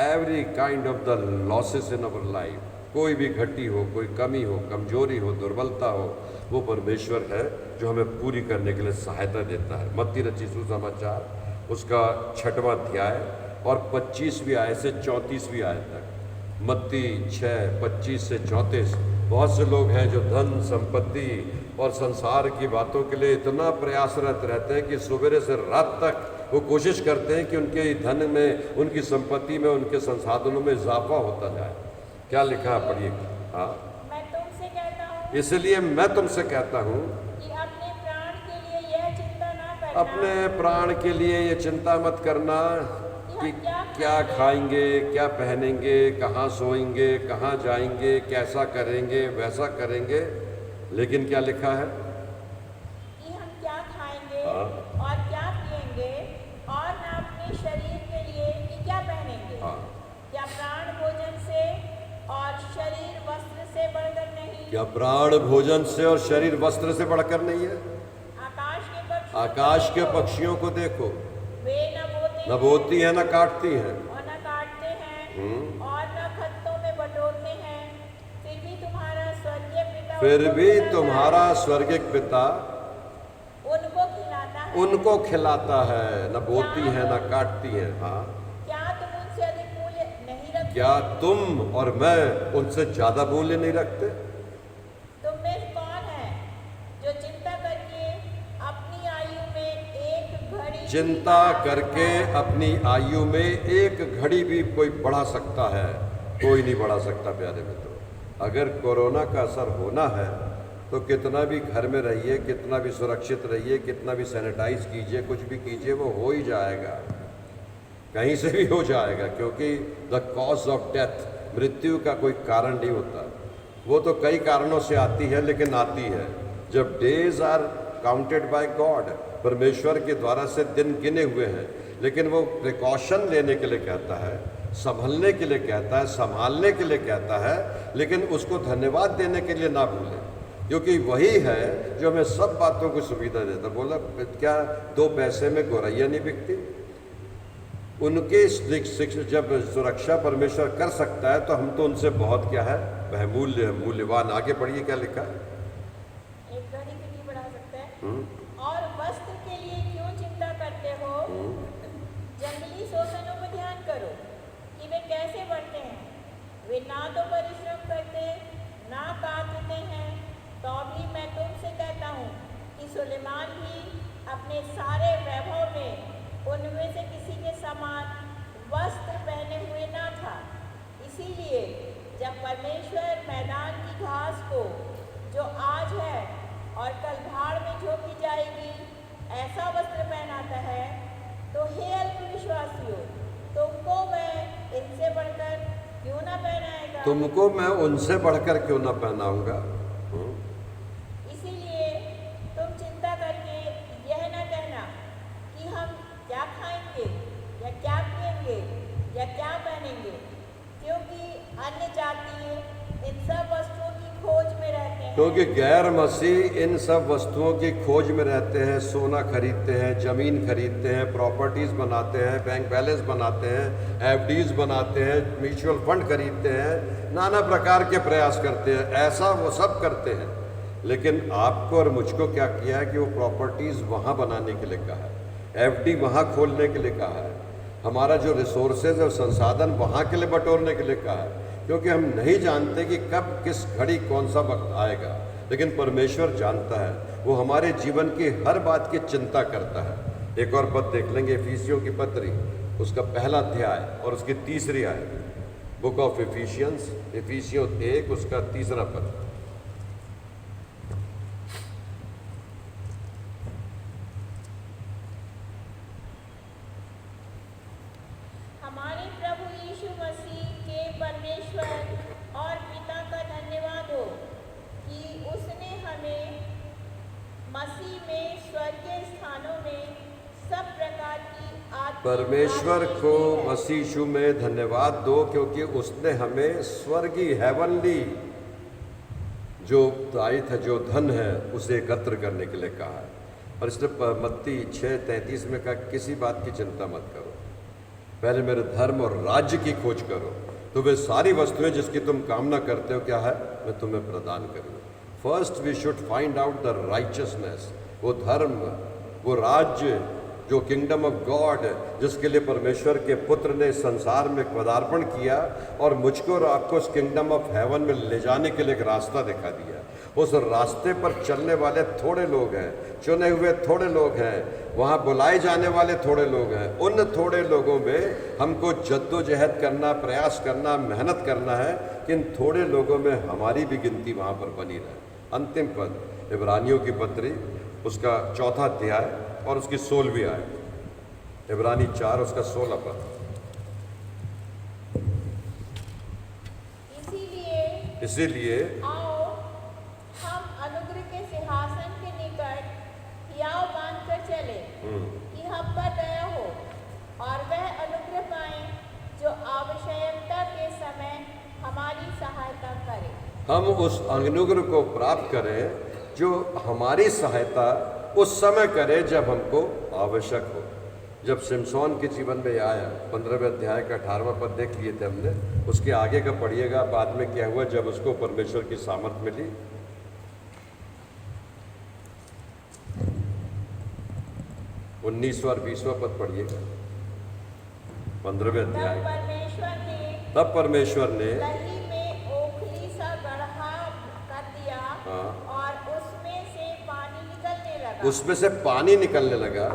Every kind of the losses in our life, कोई भी घटी हो, कोई कमी हो, कमजोरी हो, दुर्बलता हो, वो परमेश्वर है जो हमें पूरी करने के लिए सहायता देता है। मत्ती रचित सुसमाचार उसका 6वां अध्याय और 25वीं आयत से 34वीं आयत तक। मत्ती 6:25 से 34। बहुत से लोग हैं जो धन संपत्ति और संसार की बातों के लिए इतना प्रयासरत रहते हैं कि सवेरे से रात तक वो कोशिश करते हैं कि उनके धन में, उनकी संपत्ति में, उनके संसाधनों में इजाफा होता जाए। क्या लिखा है, पढ़िए। हाँ, मैं तुमसे कहता हूँ, इसलिए मैं तुमसे कहता हूँ कि अपने प्राण के लिए यह चिंता ना करना, अपने प्राण के लिए ये चिंता मत करना कि क्या खाएंगे, क्या पहनेंगे, कहाँ सोएंगे, कहाँ जाएंगे, कैसा करेंगे, वैसा करेंगे। लेकिन क्या लिखा है कि हम क्या खाएंगे हाँ। और क्या पिएंगे, और न अपने शरीर के लिए कि क्या पहनेंगे। हाँ। क्या प्राण भोजन से और शरीर वस्त्र से बढ़कर नहीं? क्या प्राण भोजन से और शरीर वस्त्र से बढ़कर नहीं है? आकाश के पक्षियों को देखो, वे न बोती है, न काटती हैं, और न काटते हैं और न खत्तों में बटोरते हैं, फिर भी तुम्हारा स्वर्गीय पिता उनको खिलाता है। न बोती है, न काटती हैं। हाँ, क्या तुम उनसे अधिक मूल्य नहीं रखते? क्या तुम और मैं उनसे ज्यादा मूल्य नहीं रखते? तुम में कौन है जो चिंता करके अपनी आयु में एक घड़ी भी कोई बढ़ा सकता है? कोई नहीं बढ़ा सकता। प्यारे मित्रों, अगर कोरोना का असर होना है तो कितना भी घर में रहिए, कितना भी सुरक्षित रहिए, कितना भी सैनिटाइज कीजिए, कुछ भी कीजिए, वो हो ही जाएगा, कहीं से भी हो जाएगा। क्योंकि द कॉज ऑफ डेथ, मृत्यु का कोई कारण नहीं होता। वो तो कई कारणों से आती है, लेकिन आती है जब days are counted by God, परमेश्वर के द्वारा से दिन गिने हुए हैं। लेकिन वो प्रिकॉशन लेने के लिए कहता है, संभलने के लिए कहता है, संभालने के लिए कहता है, लेकिन उसको धन्यवाद देने के लिए ना भूलें, क्योंकि वही है जो हमें सब बातों की सुविधा देता। बोला, क्या 2 पैसे में गौरैया नहीं बिकती? उनके जब सुरक्षा परमेश्वर कर सकता है तो हम तो उनसे बहुत क्या है, बहुमूल्य, मूल्यवान। आगे पढ़िए क्या लिखा है। एक घड़ी कितनी बढ़ा सकता है? और वस्त्र के लिए क्यों चिंता करते हो? जंगली शोषणों पर ध्यान करो कि वे कैसे बढ़ते हैं। वे ना तो परिश्रम करते, ना काटते हैं, तो भी मैं तुमसे कहता हूँ कि सुलेमान भी अपने सारे वैभव में उनमें से किसी के समान वस्त्र पहने हुए ना था। इसीलिए जब परमेश्वर मैदान की घास को, जो आज है और कल भाड़ में झोंकी जाएगी, ऐसा वस्त्र पहनाता है, तो हे अल्पविश्वासियों, तुमको मैं इनसे बढ़कर क्यों ना पहनाएगा? तुमको मैं उनसे बढ़कर क्यों ना पहनाऊंगा? इसीलिए तुम चिंता करके यह न कहना कि हम क्या खाएंगे या क्या पिएंगे या क्या पहनेंगे, क्योंकि अन्य जाति इन सब वस्तुओं की खोज में रहते हैं। क्योंकि गैर मसीह इन सब वस्तुओं की खोज में रहते हैं। सोना खरीदते हैं, ज़मीन खरीदते हैं, प्रॉपर्टीज़ बनाते हैं, बैंक बैलेंस बनाते हैं, एफडीज बनाते हैं, म्यूचुअल फंड खरीदते हैं, नाना प्रकार के प्रयास करते हैं। ऐसा वो सब करते हैं, लेकिन आपको और मुझको क्या किया है कि वो प्रॉपर्टीज़ वहाँ बनाने के लिए कहा है, एफडी वहाँ खोलने के लिए कहा है, हमारा जो रिसोर्सेज और संसाधन वहाँ के लिए बटोरने के लिए कहा है। क्योंकि हम नहीं जानते कि कब किस घड़ी कौन सा वक्त आएगा, लेकिन परमेश्वर जानता है। वो हमारे जीवन की हर बात की चिंता करता है। एक और पद देख लेंगे, इफिसियों की पत्री, उसका पहला अध्याय और उसकी तीसरी आयत। बुक ऑफ इफिशियंस, इफिसियों 1 उसका तीसरा पद। हमारे प्रभु यीशु मसीह के परमेश्वर और पिता का धन्यवाद हो कि उसने हमें मसीह में स्वर्गीय स्थानों में सब प्रकार की परमेश्वर को मसीह यीशु में धन्यवाद दो, क्योंकि उसने हमें स्वर्गीय हेवनली जो दायित्व है, जो धन है, उसे एकत्र करने के लिए कहा है। और इसने मत्ती 6:33 में कहा, किसी बात की चिंता मत करो, पहले मेरे धर्म और राज्य की खोज करो, तो वे सारी वस्तुएं जिसकी तुम कामना करते हो क्या है, मैं तुम्हें प्रदान करूँगा। First we should find out the righteousness, वो धर्म, वो राज्य, जो किंगडम ऑफ गॉड, जिसके लिए परमेश्वर के पुत्र ने संसार में पदार्पण किया और मुझको और आपको उस किंगडम ऑफ हेवन में ले जाने के लिए एक रास्ता दिखा दिया। उस रास्ते पर चलने वाले थोड़े लोग हैं, चुने हुए थोड़े लोग हैं, वहाँ बुलाए जाने वाले थोड़े लोग हैं। उन थोड़े लोगों में हमको जद्दोजहद करना, प्रयास करना, मेहनत करना है कि इन थोड़े लोगों में हमारी भी गिनती वहाँ पर बनी रहे। अंतिम पद, इब्रानियों की पत्री, उसका 4 अध्याय और उसकी 16वीं आयत। इब्रानी 4 उसका 16 पद। इसीलिए आओ हम अनुग्रह के सिंहासन के निकट हियाव बांधकर चले कि हम पर दया हो और वह अनुग्रह पाए जो आवश्यकता के समय हमारी सहायता करे। हम उस अनुग्रह को प्राप्त करें जो हमारी सहायता उस समय करे जब हमको आवश्यक हो। जब शिमशोन के जीवन में आया, 15वें अध्याय का 18वां पद देख लिए थे हमने, उसके आगे का पढ़िएगा बाद में क्या हुआ जब उसको परमेश्वर की सामर्थ मिली। 19वां और 20वां पद पढ़िएगा 15वें अध्याय। तब परमेश्वर ने लही में ओखली सा गड्ढा कर दिया और उसमें से पानी निकलने लगा।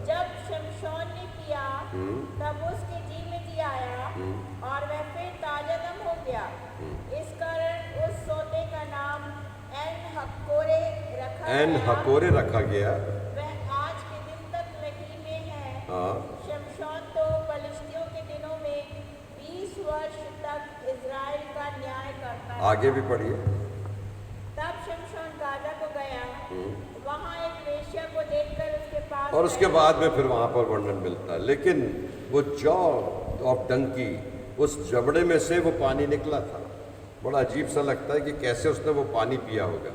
जब शिमशोन ने किया तब उसके जी में जी आया और वह फिर ताजा दम हो गया। इस कारण उस सोते का नाम एन हकोरे रखा गया। वह आज के दिन तक लही में है। शिमशोन तो पलिश्तियों के दिनों में 20 वर्ष तक इजराइल का न्याय करता है। आगे भी पढ़िए। तब शिमशोन गाजा को गया, वहाँ एक वेश्या को देखकर उसके पास, और उसके बाद में फिर वहाँ पर वर्णन मिलता है। लेकिन वो जॉ ऑफ डंकी, उस जबड़े में से वो पानी निकला था। बड़ा अजीब सा लगता है कि कैसे उसने वो पानी पिया होगा,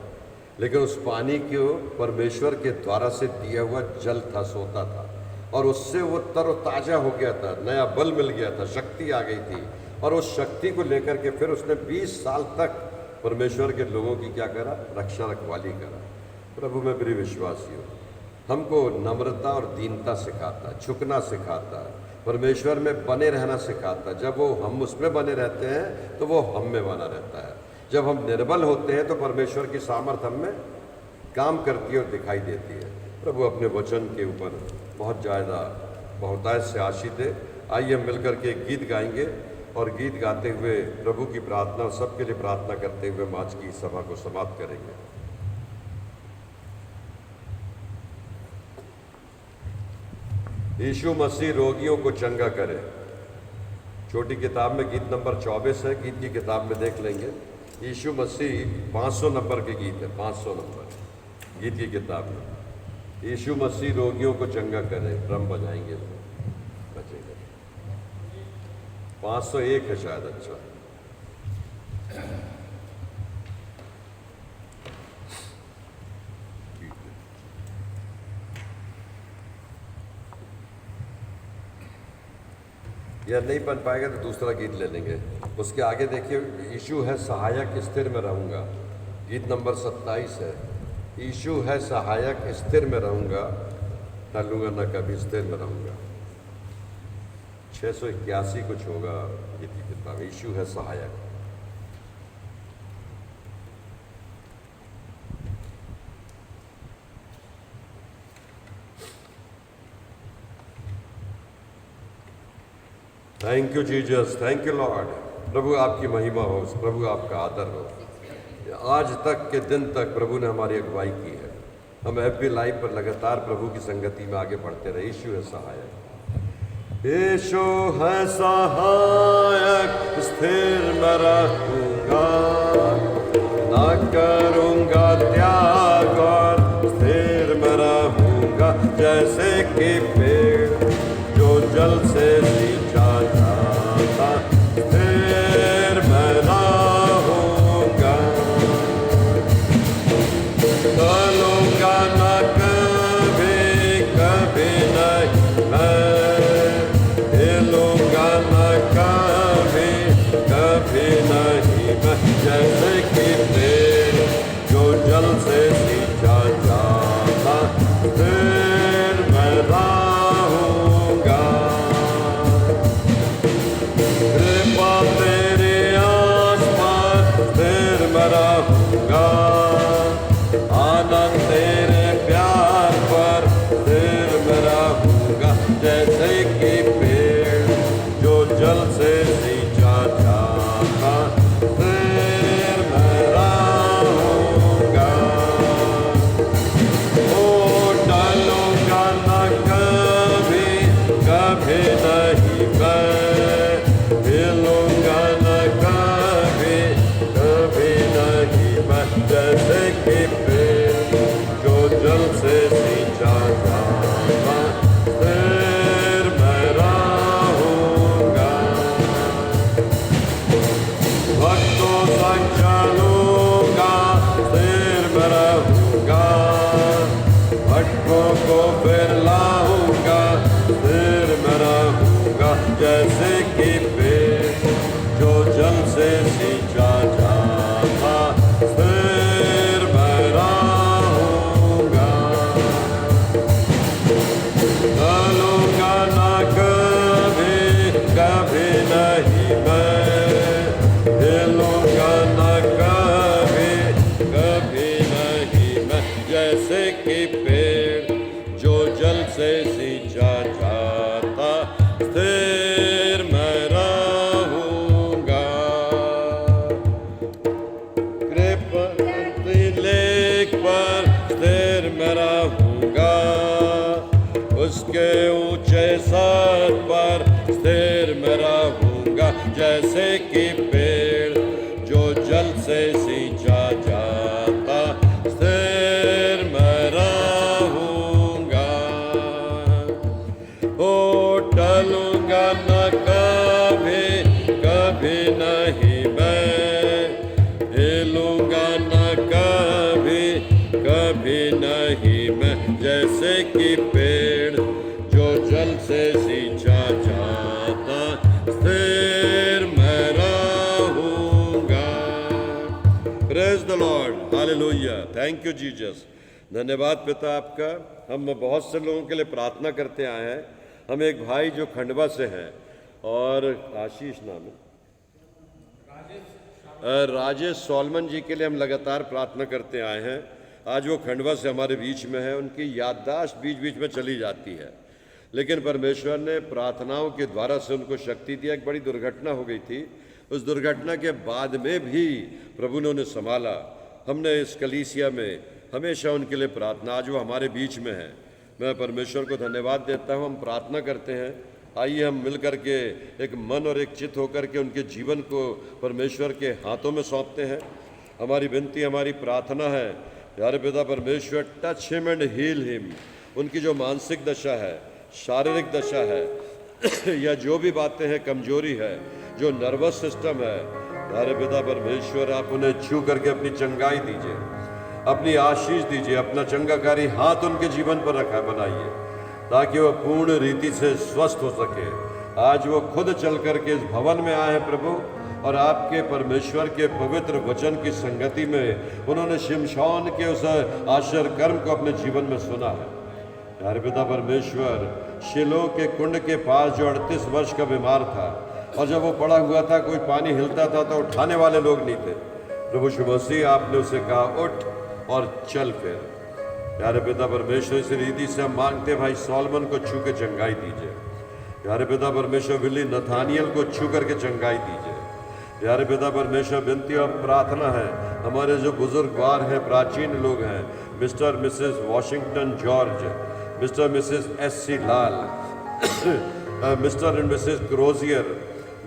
लेकिन उस पानी को परमेश्वर के द्वारा से दिया हुआ जल था, सोता था, और उससे वो तरोताजा हो गया था, नया बल मिल गया था, शक्ति आ गई थी। और उस शक्ति को लेकर के फिर उसने 20 साल तक परमेश्वर के लोगों की क्या करा, रक्षा रखवाली करा। प्रभु में मेरी विश्वासी हो, हमको नम्रता और दीनता सिखाता है, झुकना सिखाता है, परमेश्वर में बने रहना सिखाता है। जब वो हम उसमें बने रहते हैं तो वो हम में बना रहता है। जब हम निर्बल होते हैं तो परमेश्वर की सामर्थ हम में काम करती है और दिखाई देती है। प्रभु अपने वचन के ऊपर बहुत ज़्यादा बहुतायत से आशीष दे। आइए हम मिलकर के एक गीत गाएंगे और गीत गाते हुए प्रभु की प्रार्थना और सबके लिए प्रार्थना करते हुए हम आज की सभा को समाप्त करेंगे। यीशु मसीह रोगियों को चंगा करे, छोटी किताब में गीत नंबर 24 है, गीत की किताब में देख लेंगे। यीशु मसीह 500 नंबर के गीत है, 500 नंबर गीत की किताब में। यीशु मसीह रोगियों को चंगा करे, ड्रम बजाएंगे तो बचेगा। 501 है शायद। अच्छा, या नहीं बन पाएगा तो दूसरा गीत ले लेंगे। उसके आगे देखिए, यीशु है सहायक स्थिर में रहूँगा, गीत नंबर 27 है। यीशु है सहायक स्थिर में रहूँगा, न लूँगा न कभी स्थिर में रहूँगा। 681 कुछ होगा गीत की किताब, यीशु है सहायक। Thank you Jesus, thank you lord. प्रभु आपकी महिमा हो, प्रभु आपका आदर हो। आज तक के दिन तक प्रभु ने हमारी अगुवाई की है। हम एफबी लाइव पर लगातार प्रभु की संगति में आगे बढ़ते रहे। यीशु है सहायक, यीशु है सहायक, स्थिर में रहूंगा, न करूंगा त्याग और स्थिर में रहूंगा। जैसे कि पेड़ जो जल से सींचा जाता, स्थिर में रहूंगा। चलूंगा न कभी, कभी नहीं मैं, हिलूंगा न कभी, कभी नहीं मैं। जैसे कि पेड़ जो जल से सींचा जाता, स्थिर में रहूंगा। कृपा तेरे आसपास स्थिर में रहूंगा, आनंद तेरे प्यार पर स्थिर में रहूंगा। जैसे कि पेड़ जो जल से सींचा जाता, स्थिर में रहूंगा। ओ डालूंगा न कभी, कभी नहीं मैं, हिलूंगा न कभी, कभी नहीं मैं। जैसे कि पेड़ जो जल से सींचा जाता, स्थिर में रहूंगा। भक्तों संग चलूंगा, स्थिर में रहूंगा। भटकों को फिर लाऊंगा, स्थिर में रहूंगा। जैसे कि पेड़ जो जल से सींचा जाता, स्थिर में रहूंगा। चलूंगा न कभी, कभी नहीं मैं, हिलूंगा न कभी, कभी नहीं मैं। जैसे कि पेड़ जो जल से सींचा जाता, स्थिर में रहूंगा। कृपा लेख पर स्थिर में रहूंगा, उसके ऊंचे सर पर स्थिर में रहूंगा। जैसे कि पेड़ जो जल से सींचा जाता, स्थिर में रहूंगा। ओ टलूंगा न कभी, कभी नहीं मैं, हिलूंगा न कभी, कभी नहीं मैं। जैसे कि पेड़ जो जल से सींचा जाता, स्थिर में रहूंगा। Praise the Lord, hallelujah, thank you Jesus. धन्यवाद पिता आपका। हम बहुत से लोगों के लिए प्रार्थना करते आए हैं। हम एक भाई जो खंडवा से हैं और आशीष नाम है, राजेश सोलमन जी के लिए हम लगातार प्रार्थना करते आए हैं। आज वो खंडवा से हमारे बीच में है। उनकी याददाश्त बीच बीच में चली जाती है, लेकिन परमेश्वर ने प्रार्थनाओं के द्वारा से उनको शक्ति दिया। एक बड़ी दुर्घटना हो गई थी, उस दुर्घटना के बाद में भी प्रभु ने उन्हें संभाला। हमने इस कलीसिया में हमेशा उनके लिए प्रार्थना, आज वो हमारे बीच में है। मैं परमेश्वर को धन्यवाद देता हूँ। हम प्रार्थना करते हैं। आइए हम मिल कर के एक मन और एक चित्त होकर के उनके जीवन को परमेश्वर के हाथों में सौंपते हैं। हमारी विनती, हमारी प्रार्थना है, यार पिता परमेश्वर, touch him and heal him. उनकी जो मानसिक दशा है, शारीरिक दशा है, या जो भी बातें हैं, कमजोरी है, जो नर्वस सिस्टम है, यार पिता परमेश्वर आप उन्हें छू करके अपनी चंगाई दीजिए, अपनी आशीष दीजिए, अपना चंगाकारी हाथ उनके जीवन पर रखा बनाइए, ताकि वह पूर्ण रीति से स्वस्थ हो सके, आज वो खुद चल करके इस भवन में आए हैं प्रभु, और आपके परमेश्वर के पवित्र वचन की संगति में उन्होंने शिमशोन के उस आश्चर्य कर्म को अपने जीवन में सुना है। प्यारे पिता परमेश्वर, शिलो के कुंड के पास जो 38 वर्ष का बीमार था, और जब वो पड़ा हुआ था कोई पानी हिलता था तो उठाने वाले लोग नहीं थे, प्रभु यीशु मसीह आपने उसे कहा उठ और चल फिर। प्यारे पिता परमेश्वर, इस रीति से हम मांगते भाई सॉलमन को छू के चंगाई दीजिए। प्यारे पिता परमेश्वर, विली नथानियल को छू करके चंगाई दीजिए। प्यारे पिता परमेश्वर, विनती और प्रार्थना है हमारे जो बुजुर्गवार हैं, प्राचीन लोग हैं, mister Mrs Washington George, mister Mrs SC. Lal, mister and Mrs Crozier,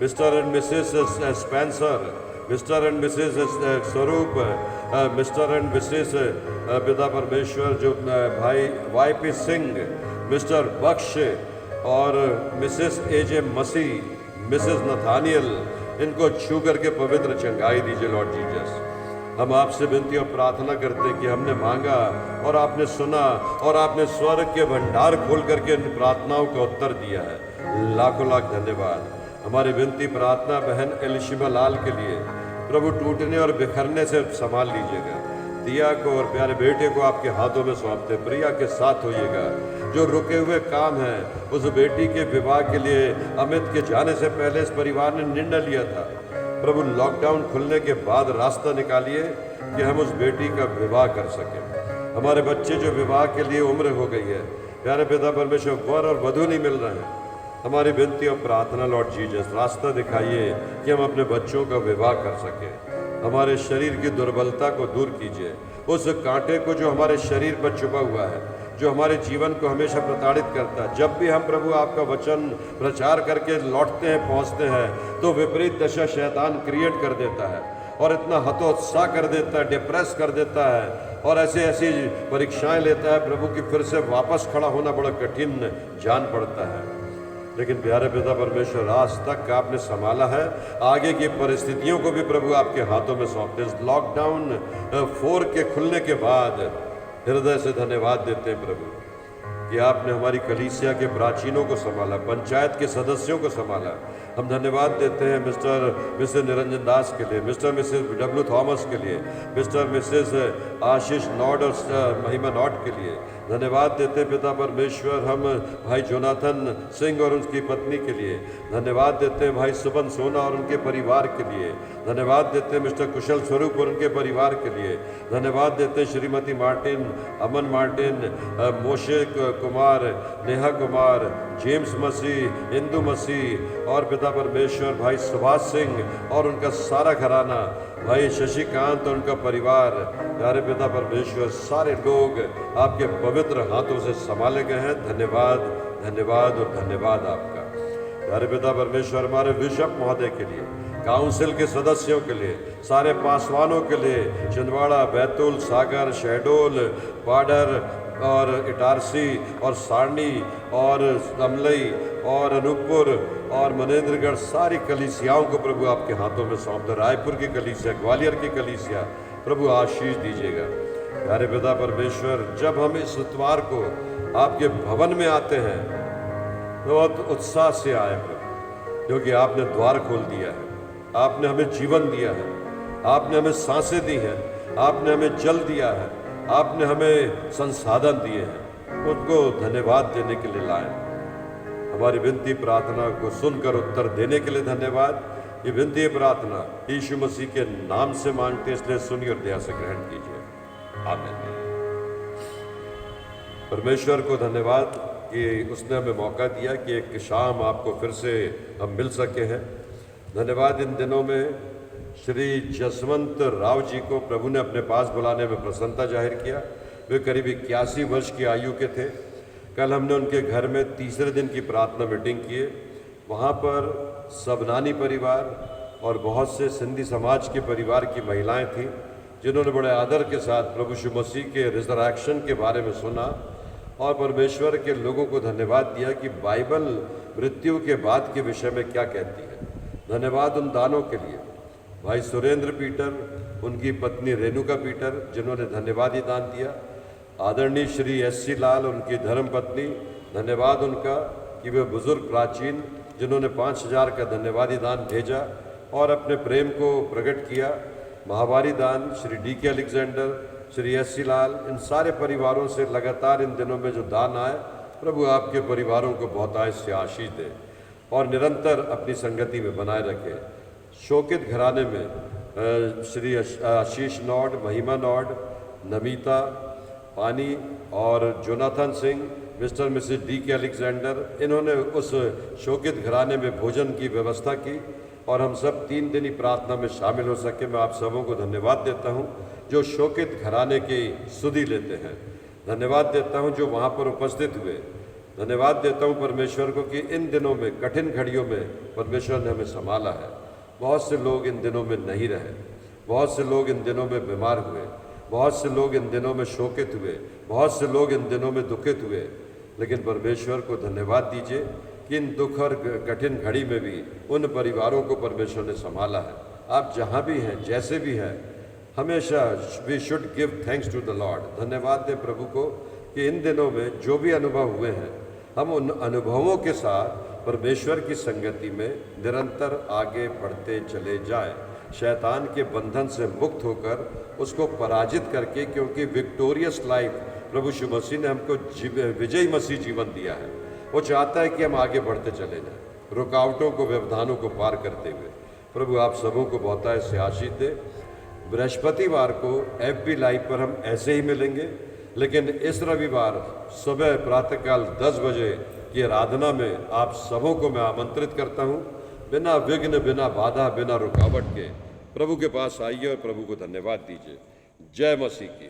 mister and Mrs Spencer, mister and Mrs स्वरूप, मिस्टर एंड मिसेस पिता परमेश्वर जो भाई वाई.पी. सिंह, मिस्टर बख्श और मिसेस ए.जे. मसीह, मिसेस नथानियल, इनको छू करके पवित्र चंगाई दीजिए लॉर्ड जीसस। हम आपसे विनती और प्रार्थना करते कि हमने मांगा और आपने सुना, और आपने स्वर्ग के भंडार खोल करके इन प्रार्थनाओं का उत्तर दिया है। लाखों लाख धन्यवाद। हमारी विनती प्रार्थना बहन एलिशिबा लाल के लिए प्रभु टूटने और बिखरने से संभाल लीजिएगा। दिया को और प्यारे बेटे को आपके हाथों में सौंपते, प्रिया के साथ होइएगा। जो रुके हुए काम हैं, उस बेटी के विवाह के लिए अमित के जाने से पहले इस परिवार ने निर्णय लिया था, प्रभु लॉकडाउन खुलने के बाद रास्ता निकालिए कि हम उस बेटी का विवाह कर सकें। हमारे बच्चे जो विवाह के लिए उम्र हो गई है, प्यारे पिता परमेश्वर, वर और वधू नहीं मिल रहे हैं। हमारी विनती और प्रार्थना लॉर्ड जीसस, रास्ता दिखाइए कि हम अपने बच्चों का विवाह कर सकें। हमारे शरीर की दुर्बलता को दूर कीजिए, उस कांटे को जो हमारे शरीर पर छुपा हुआ है, जो हमारे जीवन को हमेशा प्रताड़ित करता है। जब भी हम प्रभु आपका वचन प्रचार करके लौटते हैं, पहुंचते हैं, तो विपरीत दशा शैतान क्रिएट कर देता है और इतना हतोत्साह कर देता है, डिप्रेस कर देता है, और ऐसी ऐसी परीक्षाएं लेता है प्रभु कि फिर से वापस खड़ा होना बड़ा कठिन जान पड़ता है। लेकिन प्यारे पिता परमेश्वर, आज तक आपने संभाला है, आगे की परिस्थितियों को भी प्रभु आपके हाथों में सौंपते। इस लॉकडाउन 4 के खुलने के बाद हृदय से धन्यवाद देते हैं प्रभु कि आपने हमारी कलीसिया के प्राचीनों को संभाला, पंचायत के सदस्यों को संभाला। हम धन्यवाद देते हैं मिस्टर मिसेस निरंजन दास के लिए, मिस्टर मिसेस डब्ल्यू थॉमस के लिए, मिस्टर मिसेस आशीष नॉड और महिमा नॉड के लिए धन्यवाद देते हैं पिता परमेश्वर। हम भाई जोनाथन सिंह और उनकी पत्नी के लिए धन्यवाद देते हैं, भाई सुबन सोना और उनके परिवार के लिए धन्यवाद देते हैं, मिस्टर कुशल स्वरूप और उनके परिवार के लिए धन्यवाद देते हैं, श्रीमती मार्टिन, अमन मार्टिन, मोशे कुमार, नेहा कुमार, जेम्स मसीह, इंदु मसीह और पिता परमेश्वर भाई सुभाष सिंह और उनका सारा घराना, भाई शशिकांत और उनका परिवार। प्यारे पिता परमेश्वर, सारे लोग आपके पवित्र हाथों से संभाले गए हैं। धन्यवाद, धन्यवाद और धन्यवाद आपका। प्यारे पिता परमेश्वर, हमारे बिशप महोदय के लिए, काउंसिल के सदस्यों के लिए, सारे पासवानों के लिए, छिंदवाड़ा, बैतूल, सागर, शहडोल, पाडर और इटारसी और सारणी और अमलई और अनूपपुर और मनेंद्रगढ़, सारी कलीसियाओं को प्रभु आपके हाथों में सौंप दे। रायपुर की कलीसिया, ग्वालियर की कलीसिया, प्रभु आशीष दीजिएगा। प्यारे पिता परमेश्वर, जब हम इस इतवार को आपके भवन में आते हैं तो बहुत उत्साह से आए प्रभु, क्योंकि आपने द्वार खोल दिया है, आपने हमें जीवन दिया है, आपने हमें सांसें दी हैं, आपने हमें जल दिया है, आपने हमें संसाधन दिए हैं। उनको धन्यवाद देने के लिए लाए। हमारी विनती प्रार्थना को सुनकर उत्तर देने के लिए धन्यवाद। ये विनती प्रार्थना यीशु मसीह के नाम से मांगते, इसलिए सुनिए और दया से ग्रहण कीजिए। आमीन। परमेश्वर को धन्यवाद कि उसने हमें मौका दिया कि एक शाम आपको फिर से हम मिल सके हैं। धन्यवाद, इन दिनों में श्री जसवंत राव जी को प्रभु ने अपने पास बुलाने में प्रसन्नता जाहिर किया। वे करीब 81 वर्ष की आयु के थे। कल हमने उनके घर में तीसरे दिन की प्रार्थना मीटिंग किए। वहाँ पर सबनानी परिवार और बहुत से सिंधी समाज के परिवार की महिलाएं थीं, जिन्होंने बड़े आदर के साथ प्रभु यीशु मसीह के रिजरेक्शन के बारे में सुना और परमेश्वर के लोगों को धन्यवाद दिया कि बाइबल मृत्यु के बाद के विषय में क्या कहती है। धन्यवाद उन दानों के लिए, भाई सुरेंद्र पीटर, उनकी पत्नी रेणुका पीटर, जिन्होंने धन्यवादी दान दिया। आदरणीय श्री एस.सी. लाल, उनकी धर्म पत्नी, धन्यवाद उनका कि वे बुजुर्ग प्राचीन जिन्होंने 5,000 का धन्यवादी दान भेजा और अपने प्रेम को प्रकट किया। महावारी दान, Shri D K. Alexander, Shri S C. Lal, इन सारे परिवारों से लगातार इन दिनों में जो दान आए, प्रभु आपके परिवारों को बहुतायत से आशीष दे और निरंतर अपनी संगति में बनाए रखे। शोकित घराने में श्री आशीष नॉड, महिमा नॉड, नमिता पानी और Jonathan Singh, mister Mrs DK. Alexander, इन्होंने उस शोकित घराने में भोजन की व्यवस्था की और हम सब 3 दिन ही प्रार्थना में शामिल हो सके। मैं आप सबों को धन्यवाद देता हूं जो शोकित घराने की सुधि लेते हैं। धन्यवाद देता हूं जो वहां पर उपस्थित हुए। धन्यवाद देता हूं परमेश्वर को कि इन दिनों में, कठिन घड़ियों में परमेश्वर ने हमें संभाला है। बहुत से लोग इन दिनों में नहीं रहे, बहुत से लोग इन दिनों में बीमार हुए, बहुत से लोग इन दिनों में शोकित हुए, बहुत से लोग इन दिनों में दुखित हुए, लेकिन परमेश्वर को धन्यवाद दीजिए कि इन दुख और कठिन घड़ी में भी उन परिवारों को परमेश्वर ने संभाला है। आप जहाँ भी हैं, जैसे भी हैं, हमेशा we should give thanks to the lord. धन्यवाद दें प्रभु को कि इन दिनों में जो भी अनुभव हुए हैं, हम उन अनुभवों के साथ परमेश्वर की संगति में निरंतर आगे बढ़ते चले जाएं, शैतान के बंधन से मुक्त होकर उसको पराजित करके, क्योंकि विक्टोरियस लाइफ प्रभु यीशु मसीह ने हमको विजयी मसीह जीवन दिया है। वो चाहता है कि हम आगे बढ़ते चले जाएं, रुकावटों को, व्यवधानों को पार करते हुए। प्रभु आप सबों को बहुतायत से आशीष दे। बृहस्पतिवार को FB लाइव पर हम ऐसे ही मिलेंगे, लेकिन इस रविवार सुबह प्रातःकाल 10 बजे की आराधना में आप सबों को मैं आमंत्रित करता हूं। बिना विघ्न, बिना बाधा, बिना रुकावट के प्रभु के पास आइए और प्रभु को धन्यवाद दीजिए। जय मसीह की।